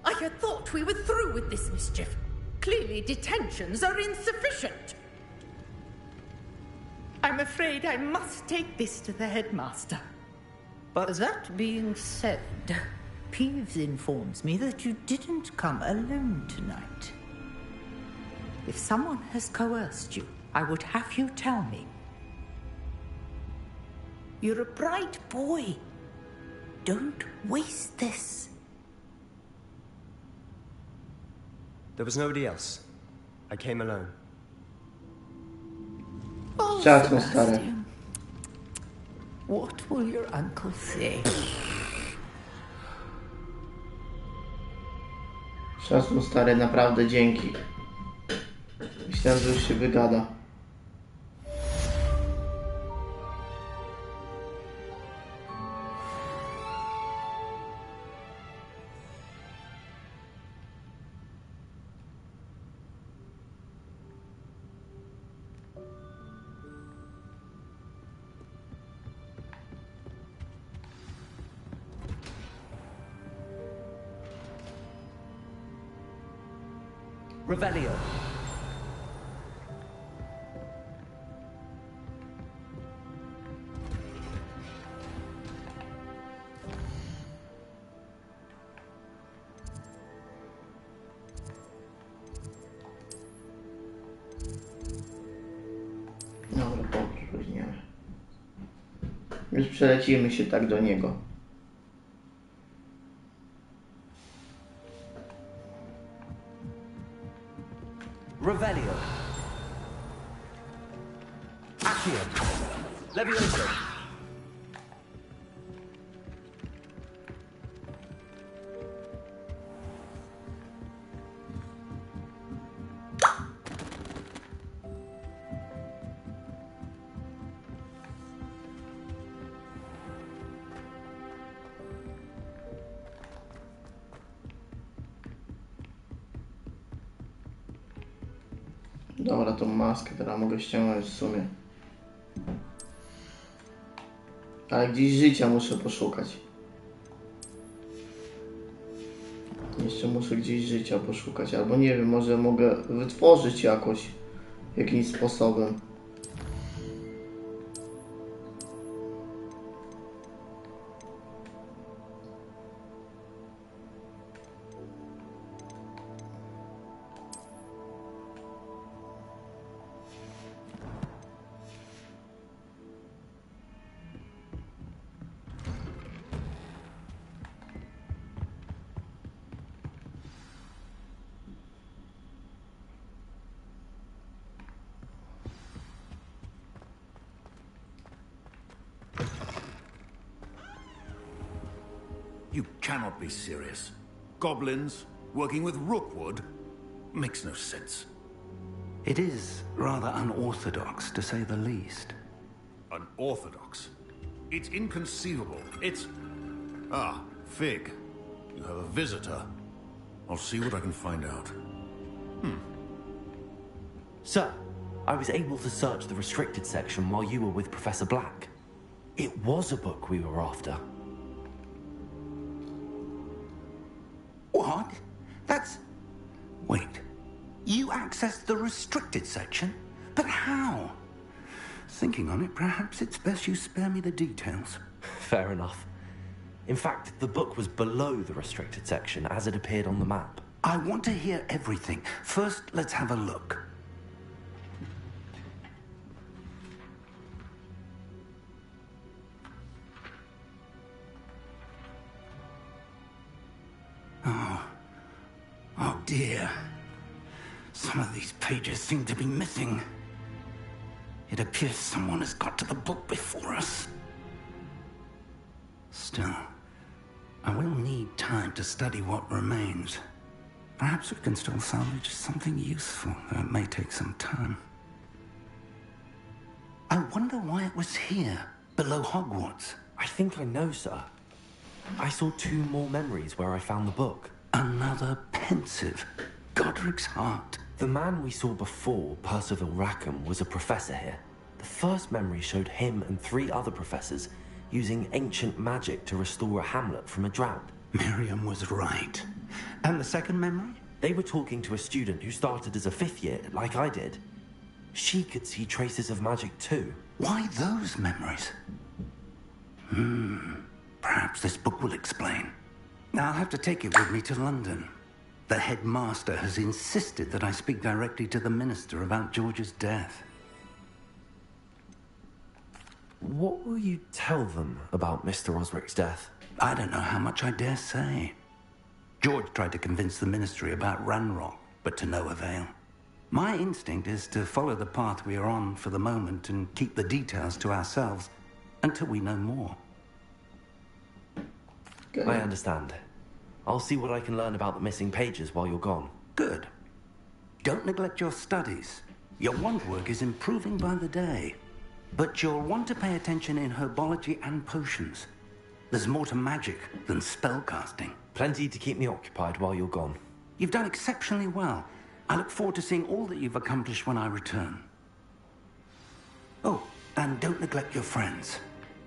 S3: I had thought we were through with this mischief. Clearly detentions are insufficient. I'm afraid I must take this to the headmaster. But that being said,
S12: Peeves informs me that you didn't come alone tonight. If someone has coerced you, I would have you tell me. You're a bright boy. Don't waste this.
S22: There was nobody else. I came alone.
S12: Oh,
S1: Szacun, stary.
S12: Sebastian. What will your uncle say?
S1: Szacun, stary, naprawdę dzięki. Myślałem, że już się wygada.
S20: Revelio.
S1: Dobra, podróżniemy. Już przelecimy się tak do niego.
S20: Revelio. Accio. Levioso.
S1: Dobra, tą maskę teraz mogę ściągnąć w sumie. Ale gdzieś życia muszę poszukać. Jeszcze muszę gdzieś życia poszukać, albo nie wiem, może mogę wytworzyć jakoś, jakimś sposobem.
S16: You cannot be serious. Goblins working with Rookwood makes no sense.
S15: It is rather unorthodox, to say the least.
S16: Unorthodox? It's inconceivable. It's... Ah, Fig. You have a visitor. I'll see what I can find out.
S2: Sir, I was able to search the restricted section while you were with Professor Black. It was a book we were after.
S15: What? That's... Wait. You accessed the restricted section? But how? Thinking on it, perhaps it's best you spare me the details.
S2: Fair enough. In fact, the book was below the restricted section as it appeared on the map.
S15: I want to hear everything. First, let's have a look. Oh dear. Some of these pages seem to be missing. It appears someone has got to the book before us. Still, I will need time to study what remains. Perhaps we can still salvage something useful, though it may take some time. I wonder why it was here, below Hogwarts.
S2: I think I know, sir. I saw 2 more memories where I found the book.
S15: Another pensive. Godric's heart.
S2: The man we saw before, Percival Rackham, was a professor here. The first memory showed him and 3 other professors using ancient magic to restore a hamlet from a drought.
S15: Miriam was right. And the second memory?
S2: They were talking to a student who started as a 5th year, like I did. She could see traces of magic too.
S15: Why those memories? Perhaps this book will explain. I'll have to take it with me to London. The headmaster has insisted that I speak directly to the minister about George's death.
S2: What will you tell them about Mr. Osric's death?
S15: I don't know how much I dare say. George tried to convince the ministry about Ranrock, but to no avail. My instinct is to follow the path we are on for the moment and keep the details to ourselves until we know more.
S2: Good. I understand. I'll see what I can learn about the missing pages while you're gone.
S15: Good. Don't neglect your studies. Your wand work is improving by the day. But you'll want to pay attention in herbology and potions. There's more to magic than spellcasting.
S2: Plenty to keep me occupied while you're gone.
S15: You've done exceptionally well. I look forward to seeing all that you've accomplished when I return. Oh, and don't neglect your friends.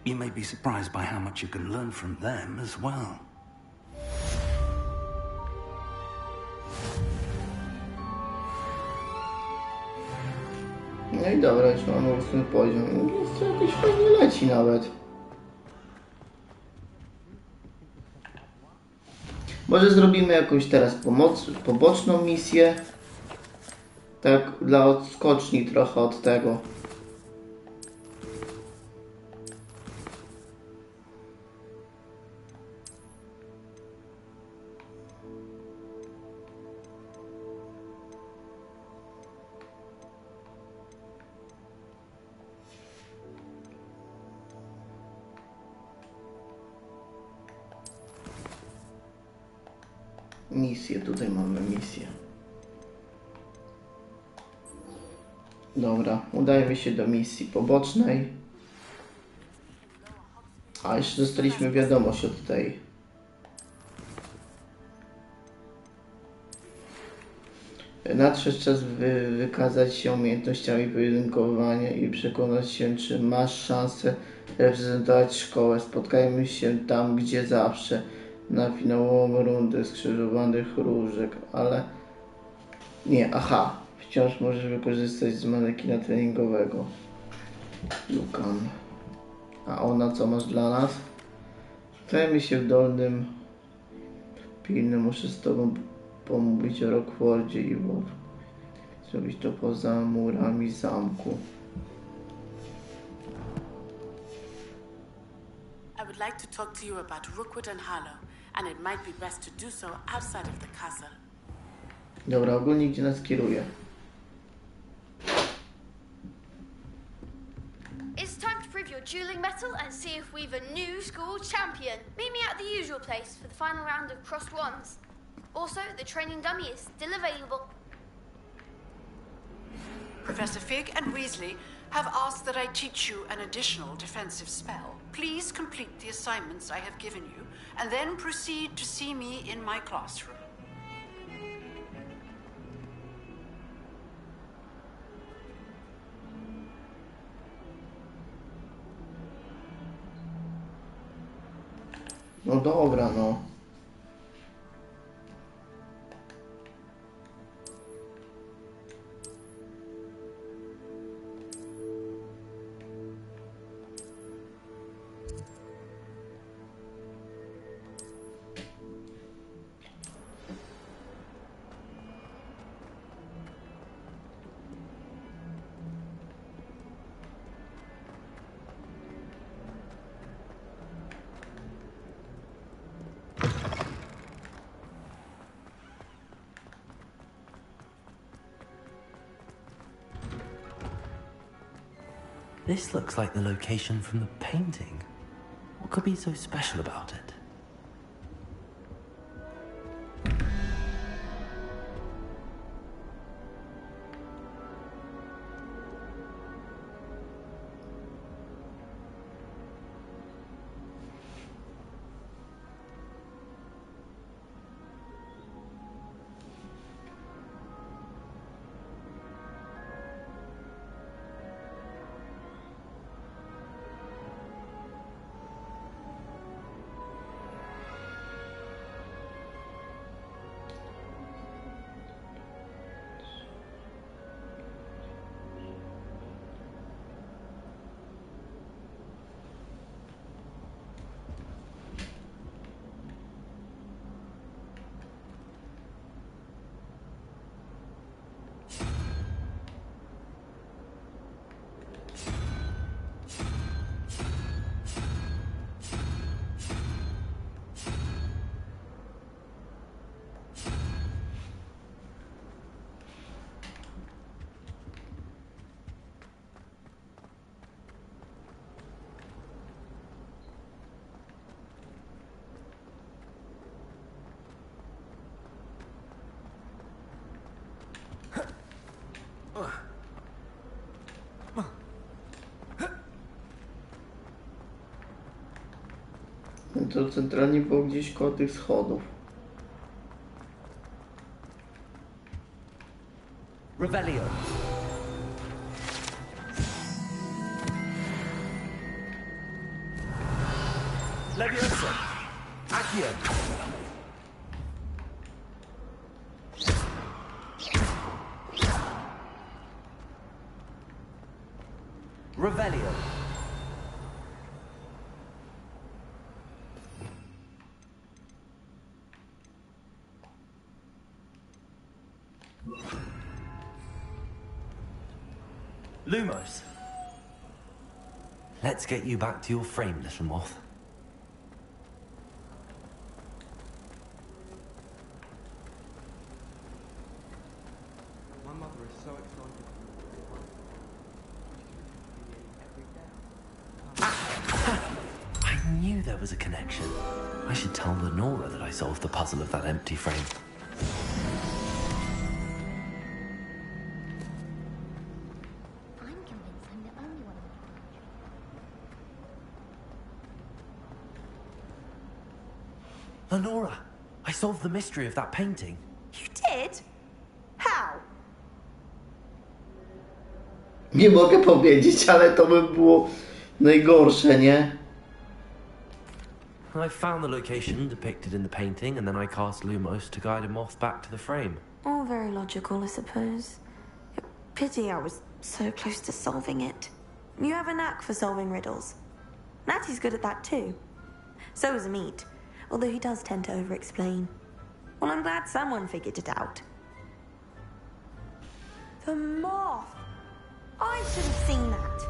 S15: You may be surprised by how much you can learn from them as well.
S1: No i dobra, już mamy 8 poziom. Jest to jakoś fajnie leci nawet. Może zrobimy jakąś teraz poboczną misję. Tak dla odskoczni trochę od tego. Misję, tutaj mamy misję. Dobra, udajemy się do misji pobocznej. A jeszcze dostaliśmy wiadomość od tej. Nadszedł czas wykazać się umiejętnościami pojedynkowania i przekonać się, czy masz szansę reprezentować szkołę. Spotkajmy się tam, gdzie zawsze. Na finałową rundę skrzyżowanych różek, ale... Nie, aha. Wciąż możesz wykorzystać z manekina treningowego. Lukan. A ona co masz dla nas? Stajemy się w dolnym... Pilny, muszę z tobą pomówić o Rockfordzie i zrobić to poza murami zamku.
S5: I would like to talk to you about Rookwood and Harlow, and it might be best to do so outside of the castle.
S1: Dobra, ogólnie gdzie nas kieruje?
S7: It's time to prove your dueling mettle and see if we've a new school champion. Meet me at the usual place for the final round of crossed wands. Also, the training dummy is still available.
S19: Professor Fig and Weasley have asked that I teach you an additional defensive spell. Please complete the assignments I have given you, and then proceed to see me in my classroom.
S1: No dobra, no.
S2: This looks like the location from the painting. What could be so special about it?
S1: To centralnie było gdzieś koło tych schodów.
S2: Revelio. Leviosa. Accio. Revelio. Lumos. Let's get you back to your frame, little moth.
S22: My mother is so excited.
S2: I knew there was a connection. I should tell Lenora that I solved the puzzle of that empty frame. Lenora, I solved the mystery of that painting.
S6: You did? How?
S1: Nie mogę powiedzieć, ale to by było najgorsze, nie?
S2: I found the location depicted in the painting, and then I cast Lumos to guide a moth back to the frame.
S6: All very logical, I suppose. Pity I was so close to solving it. You have a knack for solving riddles. Natty's good at that too. So is Meat, although he does tend to over-explain. Well, I'm glad someone figured it out. The moth! I should have seen that.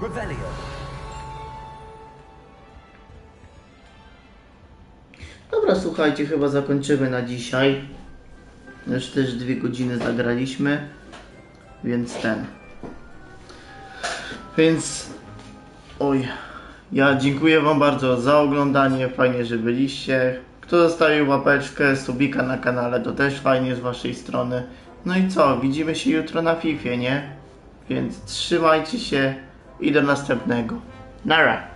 S2: Revelio.
S1: Dobra, słuchajcie, chyba zakończymy na dzisiaj. Już też 2 godziny zagraliśmy, Więc oj, ja dziękuję wam bardzo za oglądanie, fajnie, że byliście. Kto zostawił łapeczkę, subika na kanale, to też fajnie z waszej strony. No i co, widzimy się jutro na Fifie, nie? Więc trzymajcie się i do następnego. Nara!